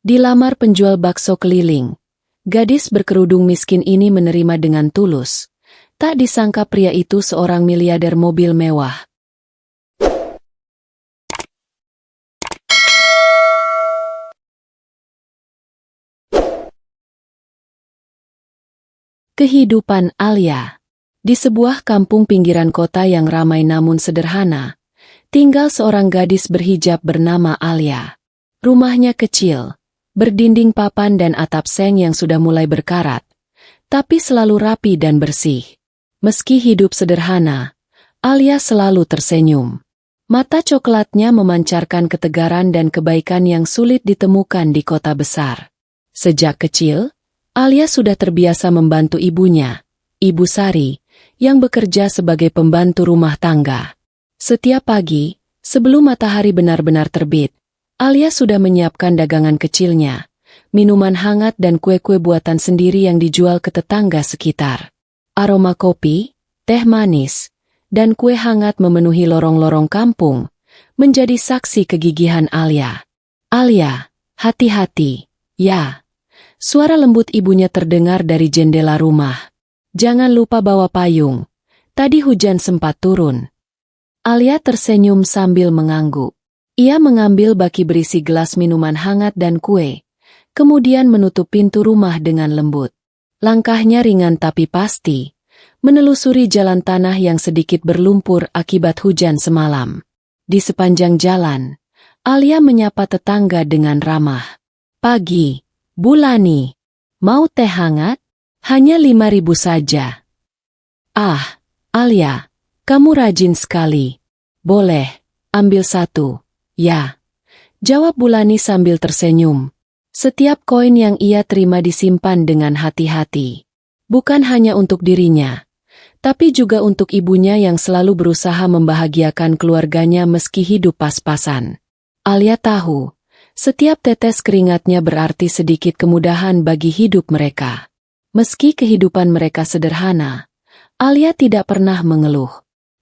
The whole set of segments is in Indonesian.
Dilamar penjual bakso keliling. Gadis berkerudung miskin ini menerima dengan tulus. Tak disangka pria itu seorang miliarder mobil mewah. Kehidupan Alia. Di sebuah kampung pinggiran kota yang ramai namun sederhana, tinggal seorang gadis berhijab bernama Alia. Rumahnya kecil, berdinding papan dan atap seng yang sudah mulai berkarat, tapi selalu rapi dan bersih. Meski hidup sederhana, Alia selalu tersenyum. Mata coklatnya memancarkan ketegaran dan kebaikan yang sulit ditemukan di kota besar. Sejak kecil, Alia sudah terbiasa membantu ibunya, Ibu Sari, yang bekerja sebagai pembantu rumah tangga. Setiap pagi, sebelum matahari benar-benar terbit, Alia sudah menyiapkan dagangan kecilnya, minuman hangat dan kue-kue buatan sendiri yang dijual ke tetangga sekitar. Aroma kopi, teh manis, dan kue hangat memenuhi lorong-lorong kampung, menjadi saksi kegigihan Alia. "Alia, hati-hati, ya." Suara lembut ibunya terdengar dari jendela rumah. "Jangan lupa bawa payung. Tadi hujan sempat turun." Alia tersenyum sambil mengangguk. Ia mengambil baki berisi gelas minuman hangat dan kue, kemudian menutup pintu rumah dengan lembut. Langkahnya ringan tapi pasti, menelusuri jalan tanah yang sedikit berlumpur akibat hujan semalam. Di sepanjang jalan, Alia menyapa tetangga dengan ramah. "Pagi, Bulani. Mau teh hangat? Hanya 5.000 saja." "Ah, Alia, kamu rajin sekali. Boleh, ambil satu." "Ya," jawab Bulani sambil tersenyum. Setiap koin yang ia terima disimpan dengan hati-hati. Bukan hanya untuk dirinya, tapi juga untuk ibunya yang selalu berusaha membahagiakan keluarganya meski hidup pas-pasan. Alia tahu, setiap tetes keringatnya berarti sedikit kemudahan bagi hidup mereka. Meski kehidupan mereka sederhana, Alia tidak pernah mengeluh.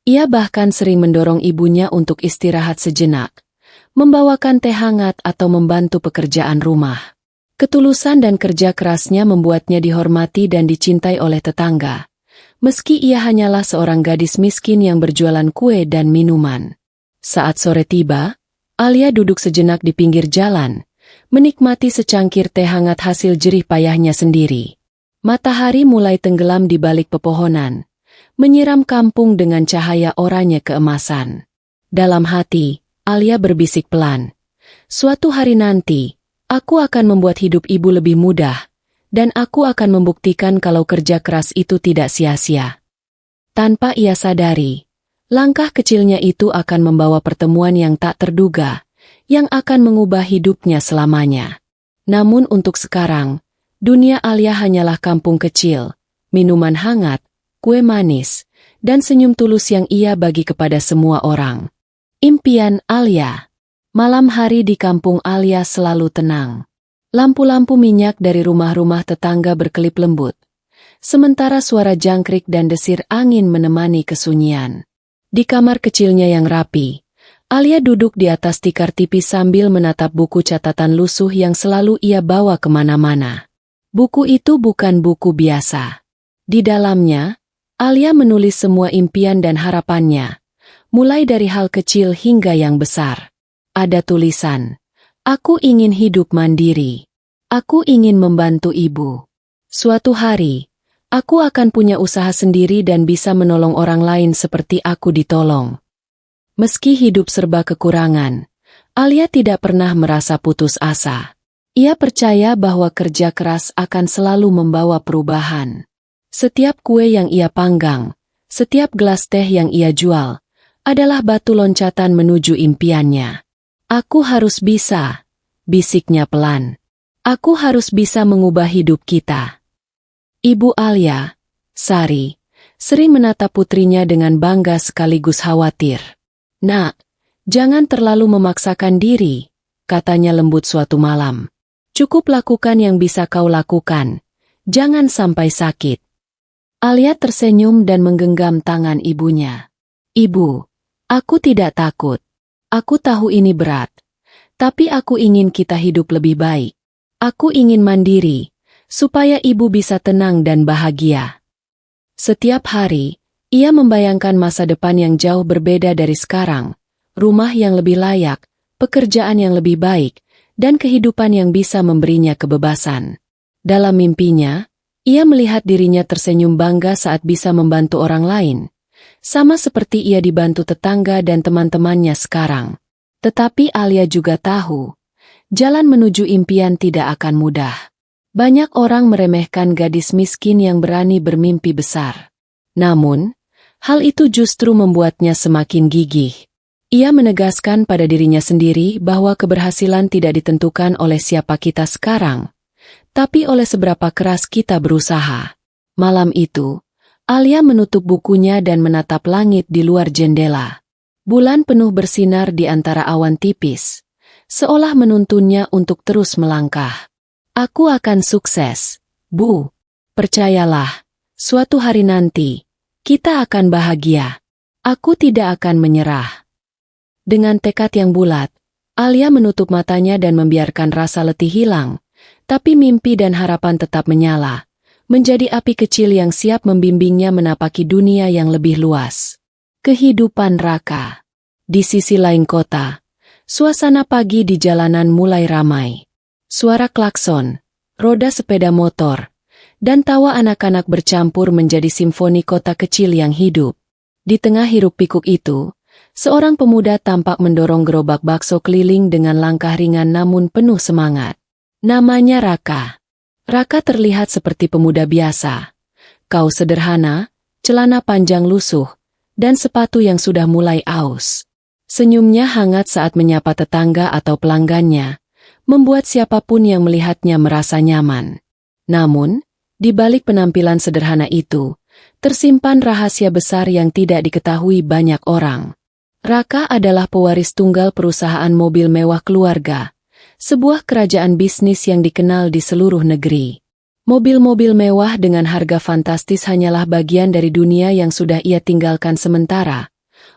Ia bahkan sering mendorong ibunya untuk istirahat sejenak, membawakan teh hangat atau membantu pekerjaan rumah. Ketulusan dan kerja kerasnya membuatnya dihormati dan dicintai oleh tetangga, meski ia hanyalah seorang gadis miskin yang berjualan kue dan minuman. Saat sore tiba, Alia duduk sejenak di pinggir jalan, menikmati secangkir teh hangat hasil jerih payahnya sendiri. Matahari mulai tenggelam di balik pepohonan, menyiram kampung dengan cahaya oranye keemasan. Dalam hati, Alia berbisik pelan. "Suatu hari nanti, aku akan membuat hidup ibu lebih mudah, dan aku akan membuktikan kalau kerja keras itu tidak sia-sia." Tanpa ia sadari, langkah kecilnya itu akan membawa pertemuan yang tak terduga, yang akan mengubah hidupnya selamanya. Namun untuk sekarang, dunia Alia hanyalah kampung kecil, minuman hangat, kue manis, dan senyum tulus yang ia bagi kepada semua orang. Impian Alia. Malam hari di kampung Alia selalu tenang. Lampu-lampu minyak dari rumah-rumah tetangga berkelip lembut, sementara suara jangkrik dan desir angin menemani kesunyian. Di kamar kecilnya yang rapi, Alia duduk di atas tikar tipis sambil menatap buku catatan lusuh yang selalu ia bawa kemana-mana. Buku itu bukan buku biasa. Di dalamnya, Alia menulis semua impian dan harapannya, mulai dari hal kecil hingga yang besar. Ada tulisan, "Aku ingin hidup mandiri. Aku ingin membantu ibu. Suatu hari, aku akan punya usaha sendiri dan bisa menolong orang lain seperti aku ditolong." Meski hidup serba kekurangan, Alia tidak pernah merasa putus asa. Ia percaya bahwa kerja keras akan selalu membawa perubahan. Setiap kue yang ia panggang, setiap gelas teh yang ia jual, adalah batu loncatan menuju impiannya. "Aku harus bisa," bisiknya pelan. "Aku harus bisa mengubah hidup kita." Ibu Alia, Sari, sering menatap putrinya dengan bangga sekaligus khawatir. "Nak, jangan terlalu memaksakan diri," katanya lembut suatu malam. "Cukup lakukan yang bisa kau lakukan. Jangan sampai sakit." Alia tersenyum dan menggenggam tangan ibunya. "Ibu, aku tidak takut. Aku tahu ini berat. Tapi aku ingin kita hidup lebih baik. Aku ingin mandiri, supaya ibu bisa tenang dan bahagia. Setiap hari, ia membayangkan masa depan yang jauh berbeda dari sekarang, rumah yang lebih layak, pekerjaan yang lebih baik, dan kehidupan yang bisa memberinya kebebasan. Dalam mimpinya, ia melihat dirinya tersenyum bangga saat bisa membantu orang lain, sama seperti ia dibantu tetangga dan teman-temannya sekarang. Tetapi Alia juga tahu, jalan menuju impian tidak akan mudah. Banyak orang meremehkan gadis miskin yang berani bermimpi besar. Namun, hal itu justru membuatnya semakin gigih. Ia menegaskan pada dirinya sendiri bahwa keberhasilan tidak ditentukan oleh siapa kita sekarang, tapi oleh seberapa keras kita berusaha. Malam itu, Alia menutup bukunya dan menatap langit di luar jendela. Bulan penuh bersinar di antara awan tipis, seolah menuntunnya untuk terus melangkah. Aku akan sukses, Bu. Percayalah, suatu hari nanti, kita akan bahagia. Aku tidak akan menyerah. Dengan tekad yang bulat, Alia menutup matanya dan membiarkan rasa letih hilang, tapi mimpi dan harapan tetap menyala, menjadi api kecil yang siap membimbingnya menapaki dunia yang lebih luas. Kehidupan Raka. Di sisi lain kota, suasana pagi di jalanan mulai ramai. Suara klakson, roda sepeda motor, dan tawa anak-anak bercampur menjadi simfoni kota kecil yang hidup. Di tengah hiruk-pikuk itu, seorang pemuda tampak mendorong gerobak bakso keliling dengan langkah ringan namun penuh semangat. Namanya Raka. Raka terlihat seperti pemuda biasa. Kaos sederhana, celana panjang lusuh, dan sepatu yang sudah mulai aus. Senyumnya hangat saat menyapa tetangga atau pelanggannya, membuat siapapun yang melihatnya merasa nyaman. Namun, di balik penampilan sederhana itu, tersimpan rahasia besar yang tidak diketahui banyak orang. Raka adalah pewaris tunggal perusahaan mobil mewah keluarga, sebuah kerajaan bisnis yang dikenal di seluruh negeri. Mobil-mobil mewah dengan harga fantastis hanyalah bagian dari dunia yang sudah ia tinggalkan sementara,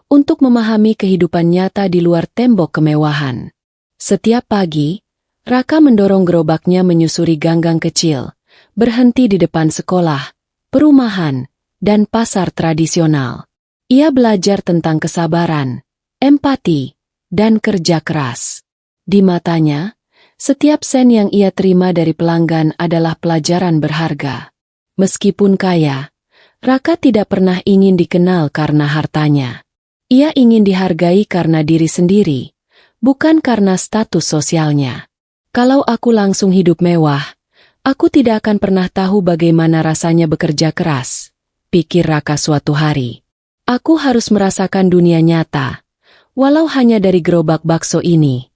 untuk memahami kehidupan nyata di luar tembok kemewahan. Setiap pagi, Raka mendorong gerobaknya menyusuri gang-gang kecil, berhenti di depan sekolah, perumahan, dan pasar tradisional. Ia belajar tentang kesabaran, empati, dan kerja keras. Di matanya, setiap sen yang ia terima dari pelanggan adalah pelajaran berharga. Meskipun kaya, Raka tidak pernah ingin dikenal karena hartanya. Ia ingin dihargai karena diri sendiri, bukan karena status sosialnya. Kalau aku langsung hidup mewah, aku tidak akan pernah tahu bagaimana rasanya bekerja keras, pikir Raka suatu hari. Aku harus merasakan dunia nyata, walau hanya dari gerobak bakso ini.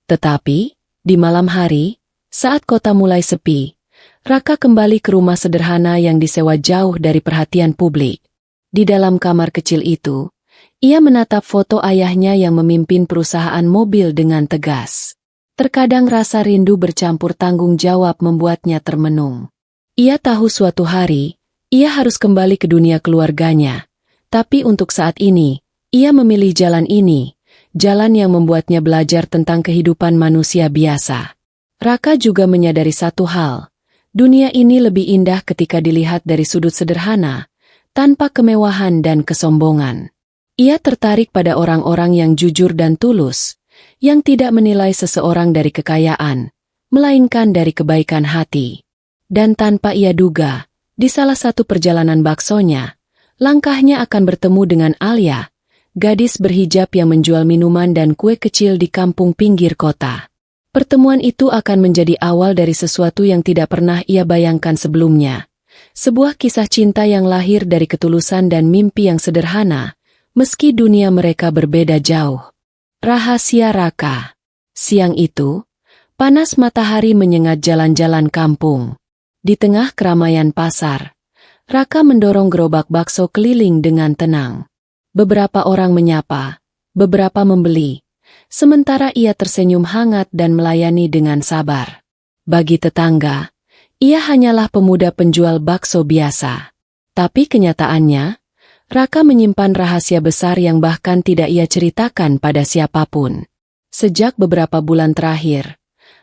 Tetapi, di malam hari, saat kota mulai sepi, Raka kembali ke rumah sederhana yang disewa jauh dari perhatian publik. Di dalam kamar kecil itu, ia menatap foto ayahnya yang memimpin perusahaan mobil dengan tegas. Terkadang rasa rindu bercampur tanggung jawab membuatnya termenung. Ia tahu suatu hari, ia harus kembali ke dunia keluarganya. Tapi untuk saat ini, ia memilih jalan ini, jalan yang membuatnya belajar tentang kehidupan manusia biasa. Raka juga menyadari satu hal, dunia ini lebih indah ketika dilihat dari sudut sederhana, tanpa kemewahan dan kesombongan. Ia tertarik pada orang-orang yang jujur dan tulus, yang tidak menilai seseorang dari kekayaan, melainkan dari kebaikan hati. Dan tanpa ia duga, di salah satu perjalanan baksonya, langkahnya akan bertemu dengan Alia, gadis berhijab yang menjual minuman dan kue kecil di kampung pinggir kota. Pertemuan itu akan menjadi awal dari sesuatu yang tidak pernah ia bayangkan sebelumnya. Sebuah kisah cinta yang lahir dari ketulusan dan mimpi yang sederhana, meski dunia mereka berbeda jauh. Rahasia Raka. Siang itu, panas matahari menyengat jalan-jalan kampung. Di tengah keramaian pasar, Raka mendorong gerobak bakso keliling dengan tenang. Beberapa orang menyapa, beberapa membeli, sementara ia tersenyum hangat dan melayani dengan sabar. Bagi tetangga, ia hanyalah pemuda penjual bakso biasa. Tapi kenyataannya, Raka menyimpan rahasia besar yang bahkan tidak ia ceritakan pada siapapun. Sejak beberapa bulan terakhir,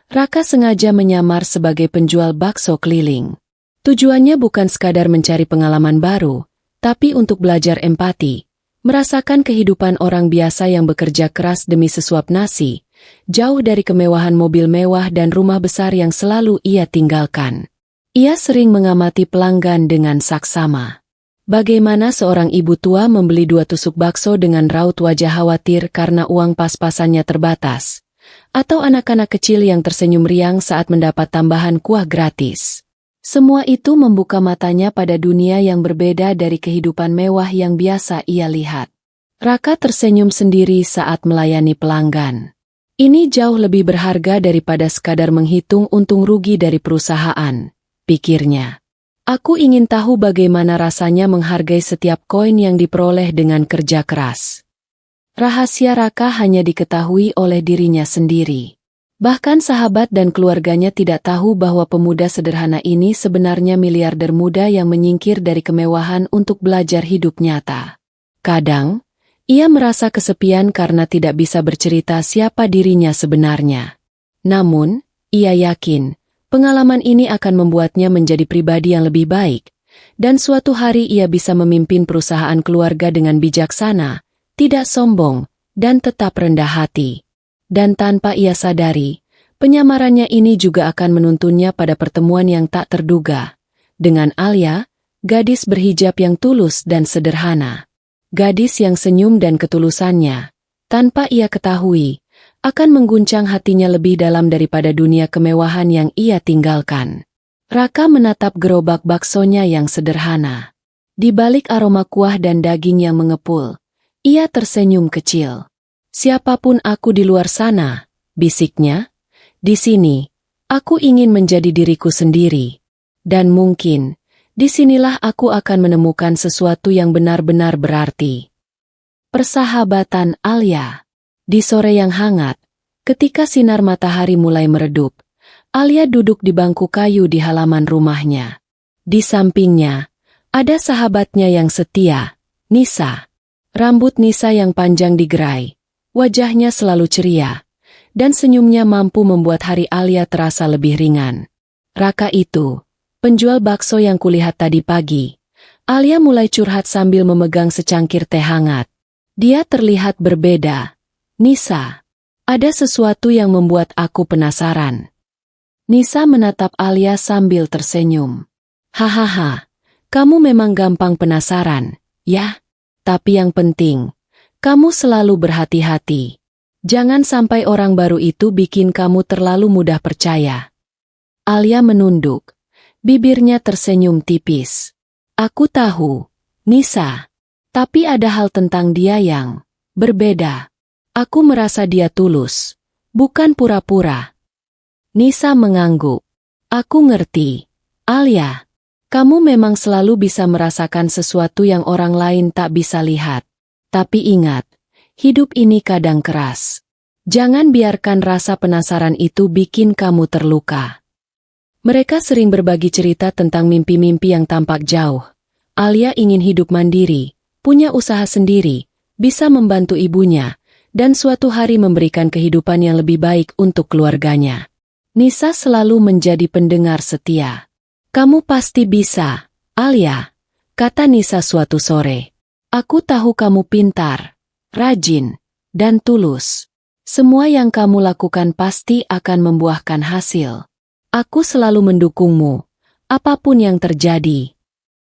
Raka sengaja menyamar sebagai penjual bakso keliling. Tujuannya bukan sekadar mencari pengalaman baru, tapi untuk belajar empati, merasakan kehidupan orang biasa yang bekerja keras demi sesuap nasi, jauh dari kemewahan mobil mewah dan rumah besar yang selalu ia tinggalkan. Ia sering mengamati pelanggan dengan saksama. Bagaimana seorang ibu tua membeli 2 tusuk bakso dengan raut wajah khawatir karena uang pas-pasannya terbatas, atau anak-anak kecil yang tersenyum riang saat mendapat tambahan kuah gratis. Semua itu membuka matanya pada dunia yang berbeda dari kehidupan mewah yang biasa ia lihat. Raka tersenyum sendiri saat melayani pelanggan. Ini jauh lebih berharga daripada sekadar menghitung untung rugi dari perusahaan, pikirnya. Aku ingin tahu bagaimana rasanya menghargai setiap koin yang diperoleh dengan kerja keras. Rahasia Raka hanya diketahui oleh dirinya sendiri. Bahkan sahabat dan keluarganya tidak tahu bahwa pemuda sederhana ini sebenarnya miliarder muda yang menyingkir dari kemewahan untuk belajar hidup nyata. Kadang, ia merasa kesepian karena tidak bisa bercerita siapa dirinya sebenarnya. Namun, ia yakin, pengalaman ini akan membuatnya menjadi pribadi yang lebih baik, dan suatu hari ia bisa memimpin perusahaan keluarga dengan bijaksana, tidak sombong, dan tetap rendah hati. Dan tanpa ia sadari, penyamarannya ini juga akan menuntunnya pada pertemuan yang tak terduga. Dengan Alia, gadis berhijab yang tulus dan sederhana. Gadis yang senyum dan ketulusannya, tanpa ia ketahui, akan mengguncang hatinya lebih dalam daripada dunia kemewahan yang ia tinggalkan. Raka menatap gerobak baksonya yang sederhana. Di balik aroma kuah dan daging yang mengepul, ia tersenyum kecil. Siapapun aku di luar sana, bisiknya, di sini, aku ingin menjadi diriku sendiri. Dan mungkin, disinilah aku akan menemukan sesuatu yang benar-benar berarti. Persahabatan Alia. Di sore yang hangat, ketika sinar matahari mulai meredup, Alia duduk di bangku kayu di halaman rumahnya. Di sampingnya, ada sahabatnya yang setia, Nisa. Rambut Nisa yang panjang digerai, wajahnya selalu ceria, dan senyumnya mampu membuat hari Alia terasa lebih ringan. Raka itu, penjual bakso yang kulihat tadi pagi. Alia mulai curhat sambil memegang secangkir teh hangat. Dia terlihat berbeda. Nisa, ada sesuatu yang membuat aku penasaran. Nisa menatap Alia sambil tersenyum. Hahaha, kamu memang gampang penasaran, ya? Tapi yang penting, kamu selalu berhati-hati. Jangan sampai orang baru itu bikin kamu terlalu mudah percaya. Alia menunduk. Bibirnya tersenyum tipis. Aku tahu, Nisa. Tapi ada hal tentang dia yang berbeda. Aku merasa dia tulus, bukan pura-pura. Nisa mengangguk. Aku ngerti. Alia. Kamu memang selalu bisa merasakan sesuatu yang orang lain tak bisa lihat. Tapi ingat, hidup ini kadang keras. Jangan biarkan rasa penasaran itu bikin kamu terluka. Mereka sering berbagi cerita tentang mimpi-mimpi yang tampak jauh. Alia ingin hidup mandiri, punya usaha sendiri, bisa membantu ibunya, dan suatu hari memberikan kehidupan yang lebih baik untuk keluarganya. Nisa selalu menjadi pendengar setia. Kamu pasti bisa, Alia, kata Nisa suatu sore. Aku tahu kamu pintar, rajin, dan tulus. Semua yang kamu lakukan pasti akan membuahkan hasil. Aku selalu mendukungmu, apapun yang terjadi.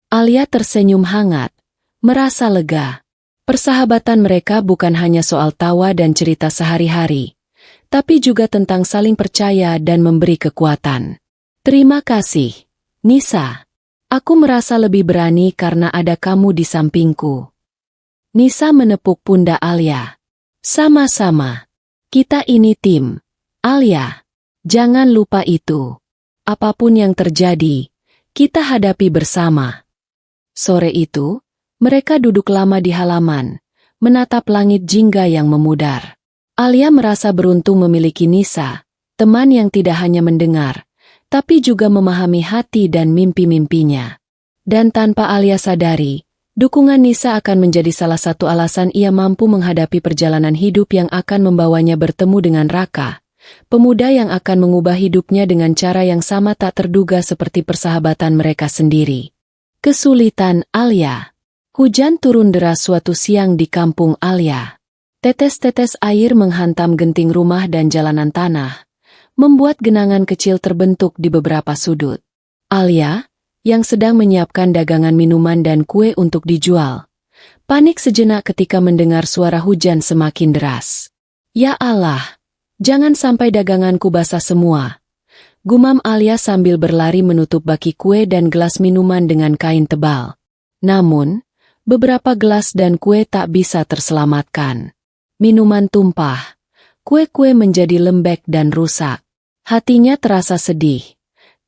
Alia tersenyum hangat, merasa lega. Persahabatan mereka bukan hanya soal tawa dan cerita sehari-hari, tapi juga tentang saling percaya dan memberi kekuatan. Terima kasih. Nisa, aku merasa lebih berani karena ada kamu di sampingku. Nisa menepuk pundak Alia. Sama-sama. Kita ini tim. Alia, jangan lupa itu. Apapun yang terjadi, kita hadapi bersama. Sore itu, mereka duduk lama di halaman, menatap langit jingga yang memudar. Alia merasa beruntung memiliki Nisa, teman yang tidak hanya mendengar, tapi juga memahami hati dan mimpi-mimpinya. Dan tanpa Alia sadari, dukungan Nisa akan menjadi salah satu alasan ia mampu menghadapi perjalanan hidup yang akan membawanya bertemu dengan Raka, pemuda yang akan mengubah hidupnya dengan cara yang sama tak terduga seperti persahabatan mereka sendiri. Kesulitan Alia. Hujan turun deras suatu siang di kampung Alia. Tetes-tetes air menghantam genting rumah dan jalanan tanah, membuat genangan kecil terbentuk di beberapa sudut. Alia, yang sedang menyiapkan dagangan minuman dan kue untuk dijual, panik sejenak ketika mendengar suara hujan semakin deras. "Ya Allah, jangan sampai daganganku basah semua," gumam Alia sambil berlari menutup baki kue dan gelas minuman dengan kain tebal. Namun, beberapa gelas dan kue tak bisa terselamatkan. Minuman tumpah, kue-kue menjadi lembek dan rusak. Hatinya terasa sedih,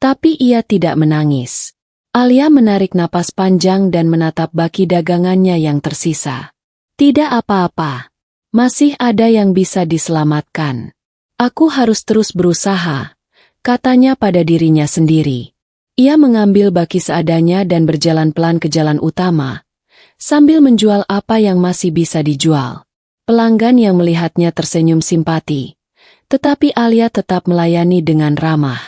tapi ia tidak menangis. Alia menarik napas panjang dan menatap baki dagangannya yang tersisa. "Tidak apa-apa, masih ada yang bisa diselamatkan. Aku harus terus berusaha," katanya pada dirinya sendiri. Ia mengambil baki seadanya dan berjalan pelan ke jalan utama, sambil menjual apa yang masih bisa dijual. Pelanggan yang melihatnya tersenyum simpati, tetapi Alia tetap melayani dengan ramah.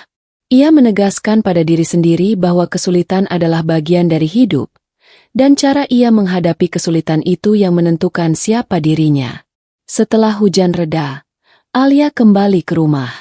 Ia menegaskan pada diri sendiri bahwa kesulitan adalah bagian dari hidup, dan cara ia menghadapi kesulitan itu yang menentukan siapa dirinya. Setelah hujan reda, Alia kembali ke rumah.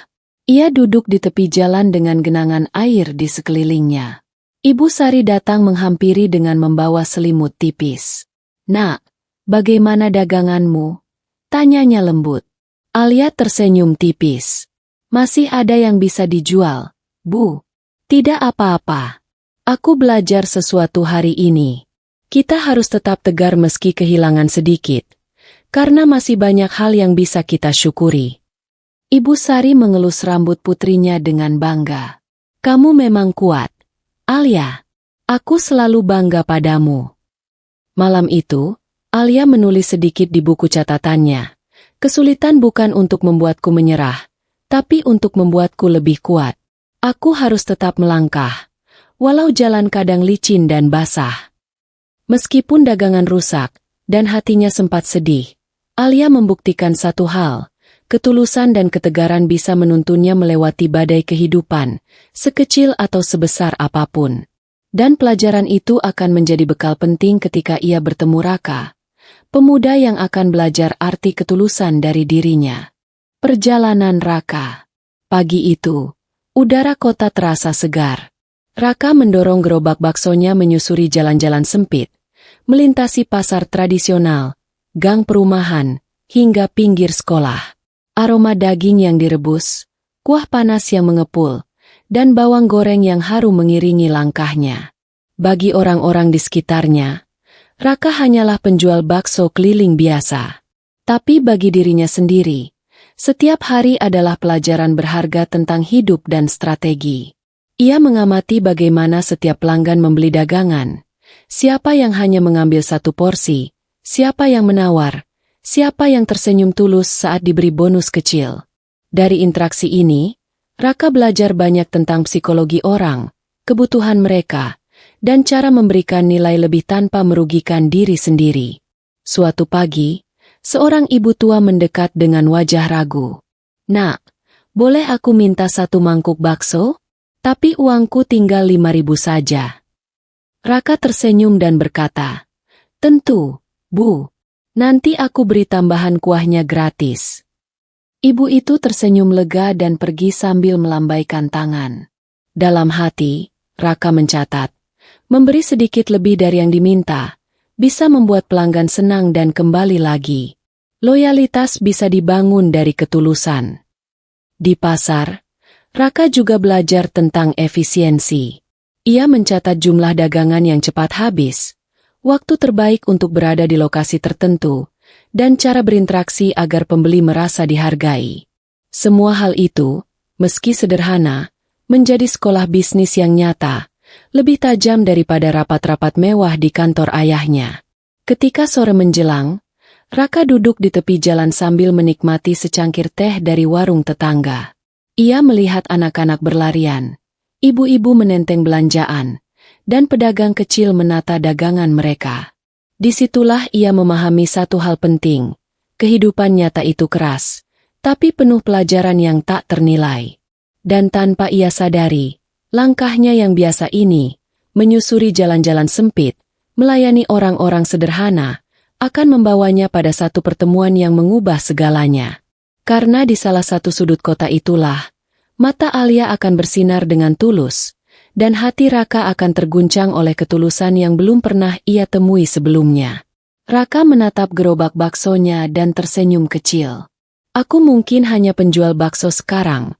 Ia duduk di tepi jalan dengan genangan air di sekelilingnya. Ibu Sari datang menghampiri dengan membawa selimut tipis. "Nak, bagaimana daganganmu?" tanyanya lembut. Alia tersenyum tipis. "Masih ada yang bisa dijual, Bu." "Tidak apa-apa. Aku belajar sesuatu hari ini. Kita harus tetap tegar meski kehilangan sedikit, karena masih banyak hal yang bisa kita syukuri." Ibu Sari mengelus rambut putrinya dengan bangga. "Kamu memang kuat, Alia. Aku selalu bangga padamu." Malam itu, Alia menulis sedikit di buku catatannya. "Kesulitan bukan untuk membuatku menyerah, tapi untuk membuatku lebih kuat. Aku harus tetap melangkah, walau jalan kadang licin dan basah." Meskipun dagangan rusak, dan hatinya sempat sedih, Alia membuktikan satu hal, ketulusan dan ketegaran bisa menuntunnya melewati badai kehidupan, sekecil atau sebesar apapun. Dan pelajaran itu akan menjadi bekal penting ketika ia bertemu Raka, pemuda yang akan belajar arti ketulusan dari dirinya. Perjalanan Raka. Pagi itu, udara kota terasa segar. Raka mendorong gerobak baksonya menyusuri jalan-jalan sempit, melintasi pasar tradisional, gang perumahan, hingga pinggir sekolah. Aroma daging yang direbus, kuah panas yang mengepul, dan bawang goreng yang harum mengiringi langkahnya. Bagi orang-orang di sekitarnya, Raka hanyalah penjual bakso keliling biasa. Tapi bagi dirinya sendiri, setiap hari adalah pelajaran berharga tentang hidup dan strategi. Ia mengamati bagaimana setiap pelanggan membeli dagangan, siapa yang hanya mengambil satu porsi, siapa yang menawar, siapa yang tersenyum tulus saat diberi bonus kecil. Dari interaksi ini, Raka belajar banyak tentang psikologi orang, kebutuhan mereka, dan cara memberikan nilai lebih tanpa merugikan diri sendiri. Suatu pagi, seorang ibu tua mendekat dengan wajah ragu. "Nak, boleh aku minta satu mangkuk bakso? Tapi uangku tinggal 5.000 saja." Raka tersenyum dan berkata, "Tentu, Bu. Nanti aku beri tambahan kuahnya gratis." Ibu itu tersenyum lega dan pergi sambil melambaikan tangan. Dalam hati, Raka mencatat, memberi sedikit lebih dari yang diminta, bisa membuat pelanggan senang dan kembali lagi. Loyalitas bisa dibangun dari ketulusan. Di pasar, Raka juga belajar tentang efisiensi. Ia mencatat jumlah dagangan yang cepat habis, waktu terbaik untuk berada di lokasi tertentu, dan cara berinteraksi agar pembeli merasa dihargai. Semua hal itu, meski sederhana, menjadi sekolah bisnis yang nyata, lebih tajam daripada rapat-rapat mewah di kantor ayahnya. Ketika sore menjelang, Raka duduk di tepi jalan sambil menikmati secangkir teh dari warung tetangga. Ia melihat anak-anak berlarian, ibu-ibu menenteng belanjaan, dan pedagang kecil menata dagangan mereka. Disitulah ia memahami satu hal penting, kehidupan nyata itu keras, tapi penuh pelajaran yang tak ternilai. Dan tanpa ia sadari, langkahnya yang biasa ini, menyusuri jalan-jalan sempit, melayani orang-orang sederhana, akan membawanya pada satu pertemuan yang mengubah segalanya. Karena di salah satu sudut kota itulah, mata Alia akan bersinar dengan tulus, dan hati Raka akan terguncang oleh ketulusan yang belum pernah ia temui sebelumnya. Raka menatap gerobak baksonya dan tersenyum kecil. Aku mungkin hanya penjual bakso sekarang,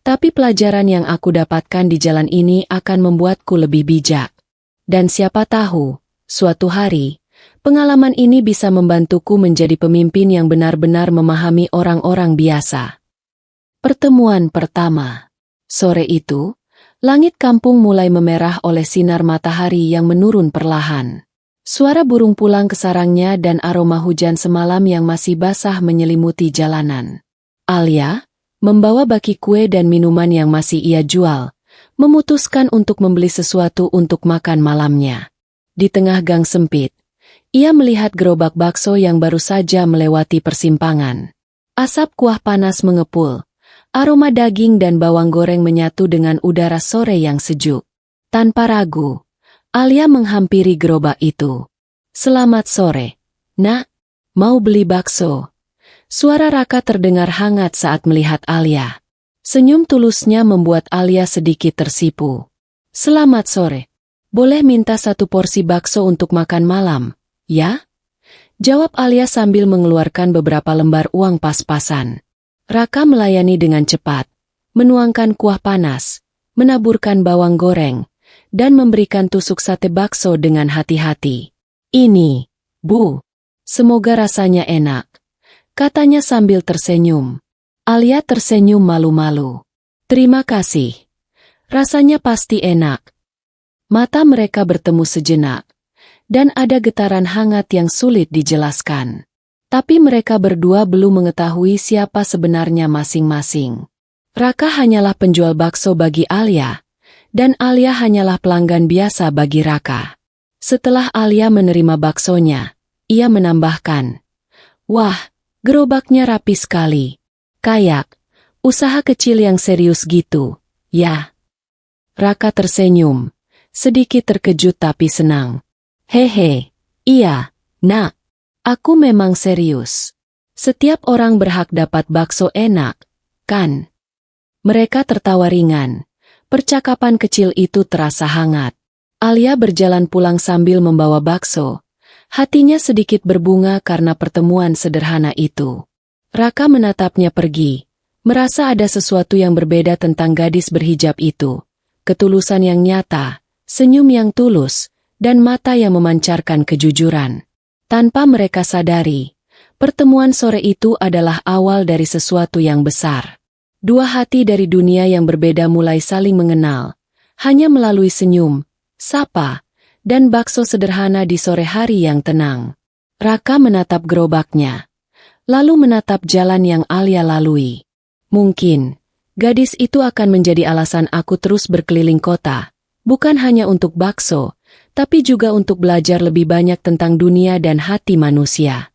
tapi pelajaran yang aku dapatkan di jalan ini akan membuatku lebih bijak. Dan siapa tahu, suatu hari, pengalaman ini bisa membantuku menjadi pemimpin yang benar-benar memahami orang-orang biasa. Pertemuan pertama. Sore itu, langit kampung mulai memerah oleh sinar matahari yang menurun perlahan. Suara burung pulang ke sarangnya dan aroma hujan semalam yang masih basah menyelimuti jalanan. Alia, membawa baki kue dan minuman yang masih ia jual, memutuskan untuk membeli sesuatu untuk makan malamnya. Di tengah gang sempit, ia melihat gerobak bakso yang baru saja melewati persimpangan. Asap kuah panas mengepul. Aroma daging dan bawang goreng menyatu dengan udara sore yang sejuk. Tanpa ragu, Alia menghampiri gerobak itu. "Selamat sore, Nak. Mau beli bakso?" Suara Raka terdengar hangat saat melihat Alia. Senyum tulusnya membuat Alia sedikit tersipu. "Selamat sore. Boleh minta satu porsi bakso untuk makan malam, ya?" Jawab Alia sambil mengeluarkan beberapa lembar uang pas-pasan. Raka melayani dengan cepat, menuangkan kuah panas, menaburkan bawang goreng, dan memberikan tusuk sate bakso dengan hati-hati. "Ini, Bu. Semoga rasanya enak," katanya sambil tersenyum. Alia tersenyum malu-malu. "Terima kasih. Rasanya pasti enak." Mata mereka bertemu sejenak, dan ada getaran hangat yang sulit dijelaskan. Tapi mereka berdua belum mengetahui siapa sebenarnya masing-masing. Raka hanyalah penjual bakso bagi Alia, dan Alia hanyalah pelanggan biasa bagi Raka. Setelah Alia menerima baksonya, ia menambahkan, "Wah, gerobaknya rapi sekali. Kayak usaha kecil yang serius gitu, ya?" Raka tersenyum, sedikit terkejut tapi senang. "Hehe, iya, Nak. Aku memang serius. Setiap orang berhak dapat bakso enak, kan?" Mereka tertawa ringan. Percakapan kecil itu terasa hangat. Alia berjalan pulang sambil membawa bakso. Hatinya sedikit berbunga karena pertemuan sederhana itu. Raka menatapnya pergi, merasa ada sesuatu yang berbeda tentang gadis berhijab itu. Ketulusan yang nyata, senyum yang tulus, dan mata yang memancarkan kejujuran. Tanpa mereka sadari, pertemuan sore itu adalah awal dari sesuatu yang besar. Dua hati dari dunia yang berbeda mulai saling mengenal, hanya melalui senyum, sapa, dan bakso sederhana di sore hari yang tenang. Raka menatap gerobaknya, lalu menatap jalan yang Alia lalui. Mungkin, gadis itu akan menjadi alasan aku terus berkeliling kota, bukan hanya untuk bakso, tapi juga untuk belajar lebih banyak tentang dunia dan hati manusia.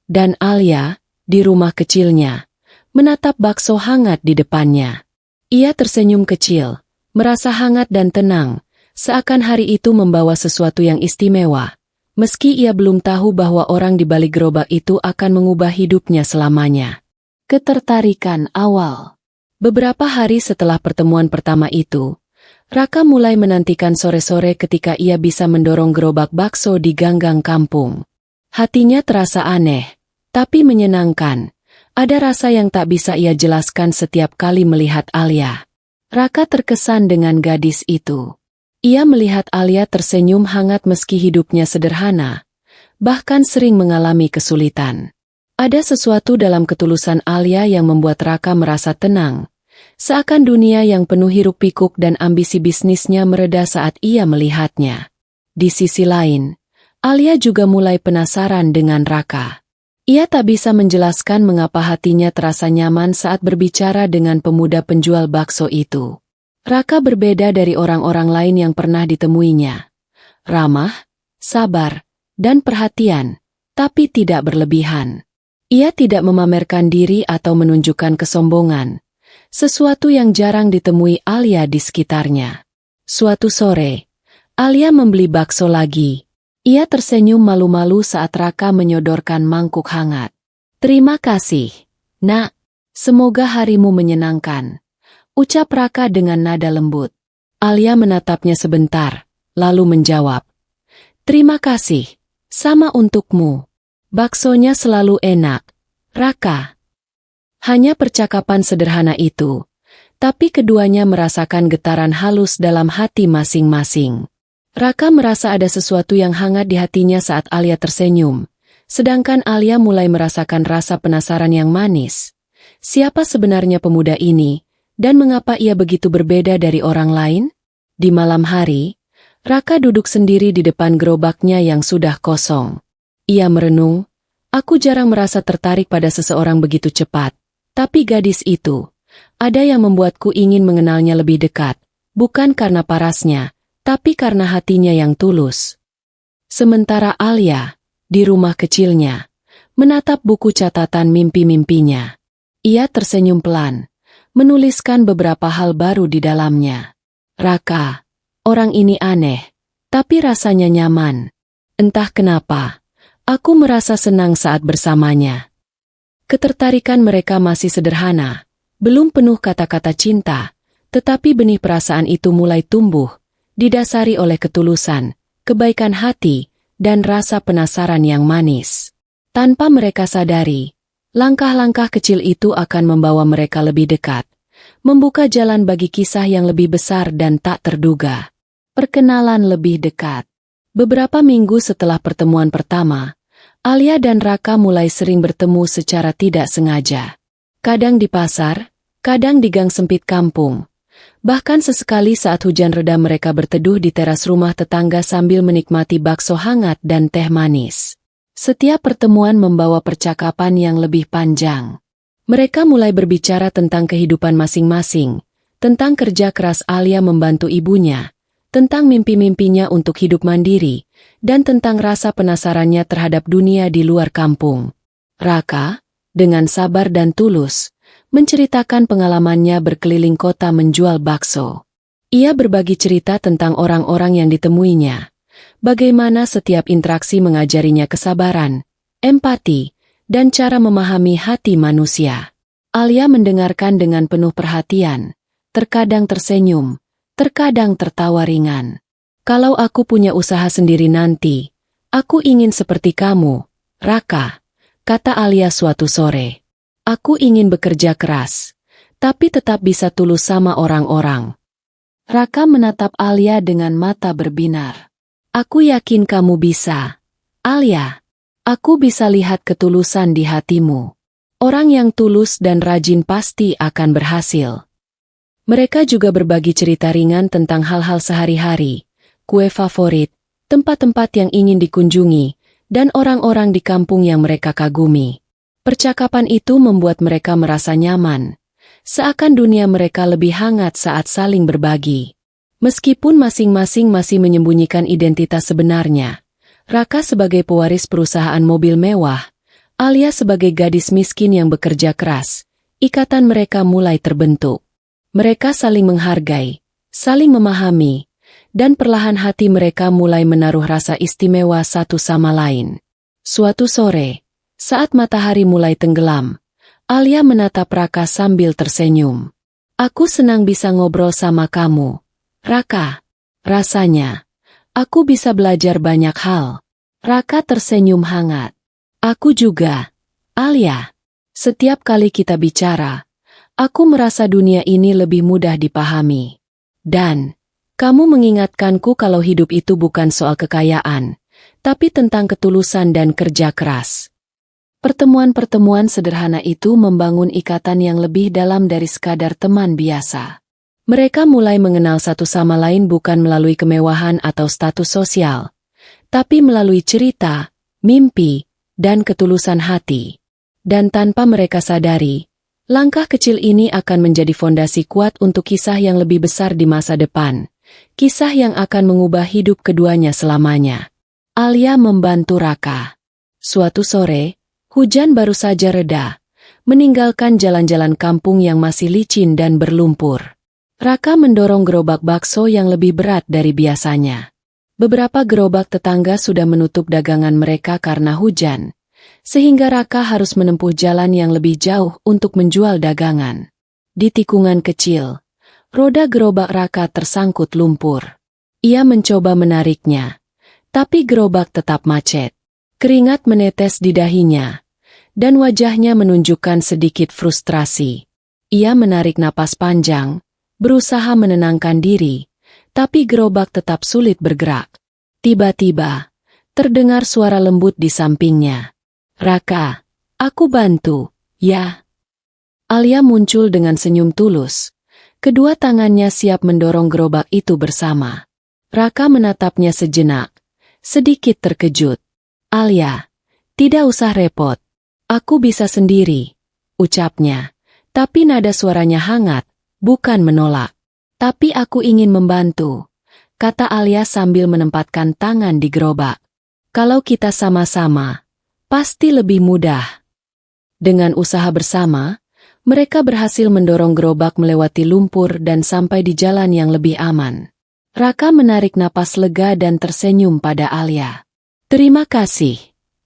Dan Alia, di rumah kecilnya, menatap bakso hangat di depannya. Ia tersenyum kecil, merasa hangat dan tenang, seakan hari itu membawa sesuatu yang istimewa, meski ia belum tahu bahwa orang di balik gerobak itu akan mengubah hidupnya selamanya. Ketertarikan awal. Beberapa hari setelah pertemuan pertama itu, Raka mulai menantikan sore-sore ketika ia bisa mendorong gerobak bakso di gang-gang kampung. Hatinya terasa aneh, tapi menyenangkan. Ada rasa yang tak bisa ia jelaskan setiap kali melihat Alia. Raka terkesan dengan gadis itu. Ia melihat Alia tersenyum hangat meski hidupnya sederhana, bahkan sering mengalami kesulitan. Ada sesuatu dalam ketulusan Alia yang membuat Raka merasa tenang. Seakan dunia yang penuh hiruk-pikuk dan ambisi bisnisnya mereda saat ia melihatnya. Di sisi lain, Alia juga mulai penasaran dengan Raka. Ia tak bisa menjelaskan mengapa hatinya terasa nyaman saat berbicara dengan pemuda penjual bakso itu. Raka berbeda dari orang-orang lain yang pernah ditemuinya. Ramah, sabar, dan perhatian, tapi tidak berlebihan. Ia tidak memamerkan diri atau menunjukkan kesombongan, sesuatu yang jarang ditemui Alia di sekitarnya. Suatu sore, Alia membeli bakso lagi. Ia tersenyum malu-malu saat Raka menyodorkan mangkuk hangat. "Terima kasih, Nak. Semoga harimu menyenangkan," ucap Raka dengan nada lembut. Alia menatapnya sebentar, lalu menjawab, "Terima kasih, sama untukmu. Baksonya selalu enak, Raka." Hanya percakapan sederhana itu, tapi keduanya merasakan getaran halus dalam hati masing-masing. Raka merasa ada sesuatu yang hangat di hatinya saat Alia tersenyum, sedangkan Alia mulai merasakan rasa penasaran yang manis. Siapa sebenarnya pemuda ini, dan mengapa ia begitu berbeda dari orang lain? Di malam hari, Raka duduk sendiri di depan gerobaknya yang sudah kosong. Ia merenung, "Aku jarang merasa tertarik pada seseorang begitu cepat, tapi gadis itu, ada yang membuatku ingin mengenalnya lebih dekat, bukan karena parasnya, tapi karena hatinya yang tulus." Sementara Alia, di rumah kecilnya, menatap buku catatan mimpi-mimpinya. Ia tersenyum pelan, menuliskan beberapa hal baru di dalamnya. "Raka, orang ini aneh, tapi rasanya nyaman. Entah kenapa, aku merasa senang saat bersamanya." Ketertarikan mereka masih sederhana, belum penuh kata-kata cinta, tetapi benih perasaan itu mulai tumbuh, didasari oleh ketulusan, kebaikan hati, dan rasa penasaran yang manis. Tanpa mereka sadari, langkah-langkah kecil itu akan membawa mereka lebih dekat, membuka jalan bagi kisah yang lebih besar dan tak terduga. Perkenalan lebih dekat. Beberapa minggu setelah pertemuan pertama, Alia dan Raka mulai sering bertemu secara tidak sengaja. Kadang di pasar, kadang di gang sempit kampung. Bahkan sesekali saat hujan reda mereka berteduh di teras rumah tetangga sambil menikmati bakso hangat dan teh manis. Setiap pertemuan membawa percakapan yang lebih panjang. Mereka mulai berbicara tentang kehidupan masing-masing, tentang kerja keras Alia membantu ibunya, tentang mimpi-mimpinya untuk hidup mandiri, dan tentang rasa penasarannya terhadap dunia di luar kampung. Raka, dengan sabar dan tulus, menceritakan pengalamannya berkeliling kota menjual bakso. Ia berbagi cerita tentang orang-orang yang ditemuinya, bagaimana setiap interaksi mengajarinya kesabaran, empati, dan cara memahami hati manusia. Alia mendengarkan dengan penuh perhatian, terkadang tersenyum, terkadang tertawa ringan. "Kalau aku punya usaha sendiri nanti, aku ingin seperti kamu, Raka," kata Alia suatu sore. "Aku ingin bekerja keras, tapi tetap bisa tulus sama orang-orang." Raka menatap Alia dengan mata berbinar. "Aku yakin kamu bisa, Alia. Aku bisa lihat ketulusan di hatimu. Orang yang tulus dan rajin pasti akan berhasil." Mereka juga berbagi cerita ringan tentang hal-hal sehari-hari, kue favorit, tempat-tempat yang ingin dikunjungi, dan orang-orang di kampung yang mereka kagumi. Percakapan itu membuat mereka merasa nyaman, seakan dunia mereka lebih hangat saat saling berbagi. Meskipun masing-masing masih menyembunyikan identitas sebenarnya, Raka sebagai pewaris perusahaan mobil mewah, Alia sebagai gadis miskin yang bekerja keras, ikatan mereka mulai terbentuk. Mereka saling menghargai, saling memahami, dan perlahan hati mereka mulai menaruh rasa istimewa satu sama lain. Suatu sore, saat matahari mulai tenggelam, Alia menatap Raka sambil tersenyum. "Aku senang bisa ngobrol sama kamu, Raka. Rasanya, aku bisa belajar banyak hal." Raka tersenyum hangat. "Aku juga, Alia. Setiap kali kita bicara, aku merasa dunia ini lebih mudah dipahami. Dan kamu mengingatkanku kalau hidup itu bukan soal kekayaan, tapi tentang ketulusan dan kerja keras." Pertemuan-pertemuan sederhana itu membangun ikatan yang lebih dalam dari sekadar teman biasa. Mereka mulai mengenal satu sama lain bukan melalui kemewahan atau status sosial, tapi melalui cerita, mimpi, dan ketulusan hati. Dan tanpa mereka sadari, langkah kecil ini akan menjadi fondasi kuat untuk kisah yang lebih besar di masa depan. Kisah yang akan mengubah hidup keduanya selamanya. Alia membantu Raka. Suatu sore, Hujan baru saja reda, meninggalkan jalan-jalan kampung yang masih licin dan berlumpur. Raka mendorong gerobak bakso yang lebih berat dari biasanya. Beberapa gerobak tetangga sudah menutup dagangan mereka karena hujan, sehingga Raka harus menempuh jalan yang lebih jauh untuk menjual dagangan. Di tikungan kecil, roda gerobak Raka tersangkut lumpur. Ia mencoba menariknya, tapi gerobak tetap macet. Keringat menetes di dahinya, dan wajahnya menunjukkan sedikit frustrasi. Ia menarik napas panjang, berusaha menenangkan diri, tapi gerobak tetap sulit bergerak. Tiba-tiba, terdengar suara lembut di sampingnya. "Raka, aku bantu, ya?" Alia muncul dengan senyum tulus. Kedua tangannya siap mendorong gerobak itu bersama. Raka menatapnya sejenak, sedikit terkejut. "Alia, tidak usah repot. Aku bisa sendiri," ucapnya. Tapi nada suaranya hangat, bukan menolak. "Tapi aku ingin membantu," kata Alia sambil menempatkan tangan di gerobak. "Kalau kita sama-sama, pasti lebih mudah." Dengan usaha bersama, mereka berhasil mendorong gerobak melewati lumpur dan sampai di jalan yang lebih aman. Raka menarik napas lega dan tersenyum pada Alia. "Terima kasih,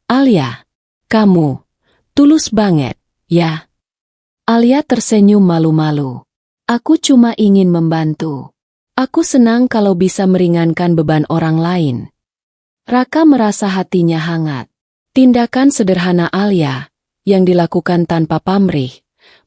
Alia. Kamu tulus banget, ya?" Alia tersenyum malu-malu. "Aku cuma ingin membantu. Aku senang kalau bisa meringankan beban orang lain." Raka merasa hatinya hangat. Tindakan sederhana Alia, yang dilakukan tanpa pamrih,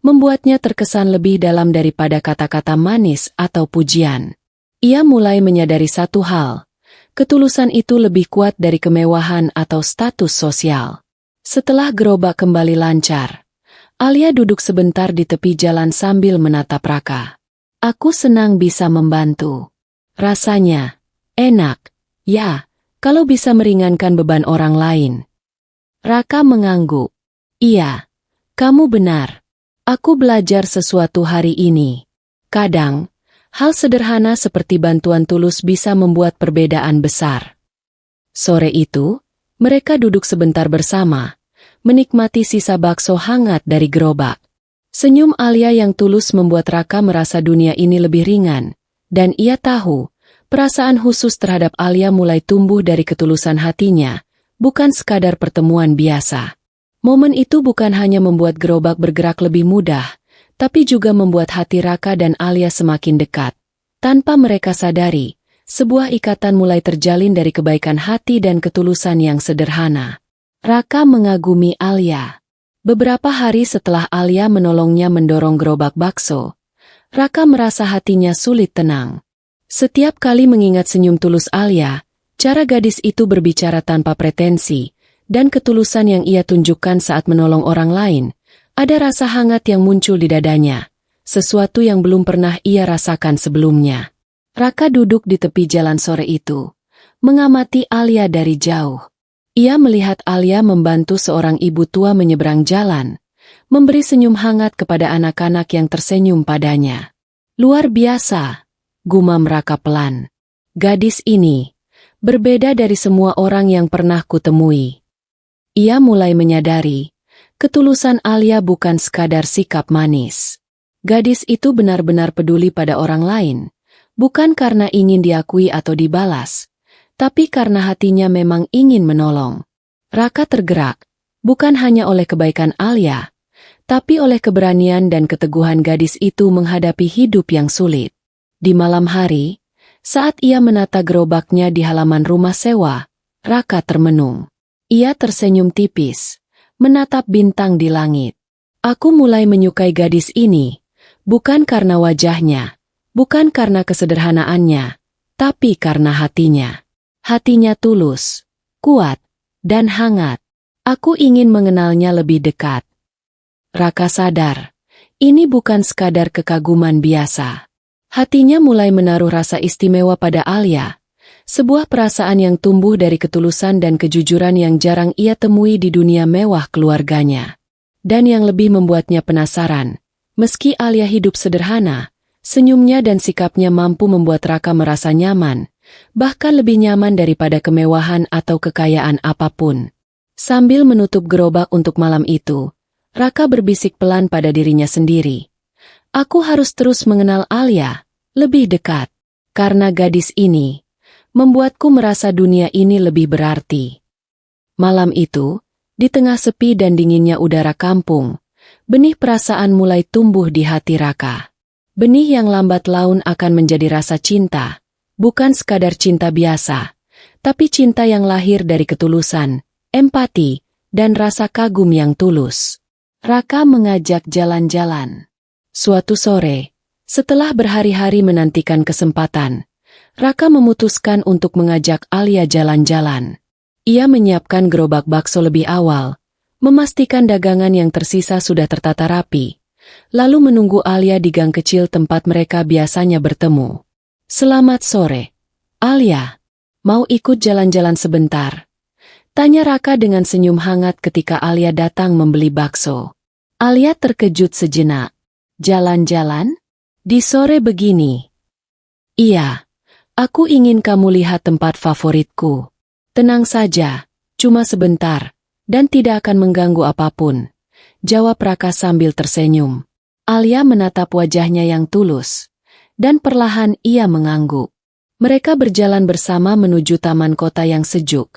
membuatnya terkesan lebih dalam daripada kata-kata manis atau pujian. Ia mulai menyadari satu hal, ketulusan itu lebih kuat dari kemewahan atau status sosial. Setelah gerobak kembali lancar, Alia duduk sebentar di tepi jalan sambil menatap Raka. "Aku senang bisa membantu. Rasanya enak, ya, kalau bisa meringankan beban orang lain." Raka mengangguk. "Iya, kamu benar. Aku belajar sesuatu hari ini. Kadang, hal sederhana seperti bantuan tulus bisa membuat perbedaan besar." Sore itu, mereka duduk sebentar bersama, menikmati sisa bakso hangat dari gerobak. Senyum Alia yang tulus membuat Raka merasa dunia ini lebih ringan, dan ia tahu, perasaan khusus terhadap Alia mulai tumbuh dari ketulusan hatinya, bukan sekadar pertemuan biasa. Momen itu bukan hanya membuat gerobak bergerak lebih mudah, tapi juga membuat hati Raka dan Alia semakin dekat. Tanpa mereka sadari, sebuah ikatan mulai terjalin dari kebaikan hati dan ketulusan yang sederhana. Raka mengagumi Alia. Beberapa hari setelah Alia menolongnya mendorong gerobak bakso, Raka merasa hatinya sulit tenang. Setiap kali mengingat senyum tulus Alia, cara gadis itu berbicara tanpa pretensi, dan ketulusan yang ia tunjukkan saat menolong orang lain, ada rasa hangat yang muncul di dadanya, sesuatu yang belum pernah ia rasakan sebelumnya. Raka duduk di tepi jalan sore itu, mengamati Alia dari jauh. Ia melihat Alia membantu seorang ibu tua menyeberang jalan, memberi senyum hangat kepada anak-anak yang tersenyum padanya. "Luar biasa," gumam Raka pelan. "Gadis ini berbeda dari semua orang yang pernah kutemui." Ia mulai menyadari, ketulusan Alia bukan sekadar sikap manis. Gadis itu benar-benar peduli pada orang lain, bukan karena ingin diakui atau dibalas, tapi karena hatinya memang ingin menolong. Raka tergerak, bukan hanya oleh kebaikan Alia, tapi oleh keberanian dan keteguhan gadis itu menghadapi hidup yang sulit. Di malam hari, saat ia menata gerobaknya di halaman rumah sewa, Raka termenung. Ia tersenyum tipis, menatap bintang di langit. "Aku mulai menyukai gadis ini, bukan karena wajahnya, bukan karena kesederhanaannya, tapi karena hatinya. Hatinya tulus, kuat, dan hangat. Aku ingin mengenalnya lebih dekat." Raka sadar, ini bukan sekadar kekaguman biasa. Hatinya mulai menaruh rasa istimewa pada Alia, sebuah perasaan yang tumbuh dari ketulusan dan kejujuran yang jarang ia temui di dunia mewah keluarganya. Dan yang lebih membuatnya penasaran, meski Alia hidup sederhana, senyumnya dan sikapnya mampu membuat Raka merasa nyaman, bahkan lebih nyaman daripada kemewahan atau kekayaan apapun. Sambil menutup gerobak untuk malam itu, Raka berbisik pelan pada dirinya sendiri. Aku harus terus mengenal Alia, lebih dekat. Karena gadis ini membuatku merasa dunia ini lebih berarti. Malam itu, di tengah sepi dan dinginnya udara kampung, benih perasaan mulai tumbuh di hati Raka. Benih yang lambat laun akan menjadi rasa cinta, bukan sekadar cinta biasa, tapi cinta yang lahir dari ketulusan, empati, dan rasa kagum yang tulus. Raka mengajak jalan-jalan. Suatu sore, setelah berhari-hari menantikan kesempatan, Raka memutuskan untuk mengajak Alia jalan-jalan. Ia menyiapkan gerobak bakso lebih awal, memastikan dagangan yang tersisa sudah tertata rapi, lalu menunggu Alia di gang kecil tempat mereka biasanya bertemu. Selamat sore, Alia. Mau ikut jalan-jalan sebentar? Tanya Raka dengan senyum hangat ketika Alia datang membeli bakso. Alia terkejut sejenak. Jalan-jalan? Di sore begini? Iya, aku ingin kamu lihat tempat favoritku. Tenang saja, cuma sebentar, dan tidak akan mengganggu apapun, jawab Raka sambil tersenyum. Alia menatap wajahnya yang tulus, dan perlahan ia mengangguk. Mereka berjalan bersama menuju taman kota yang sejuk,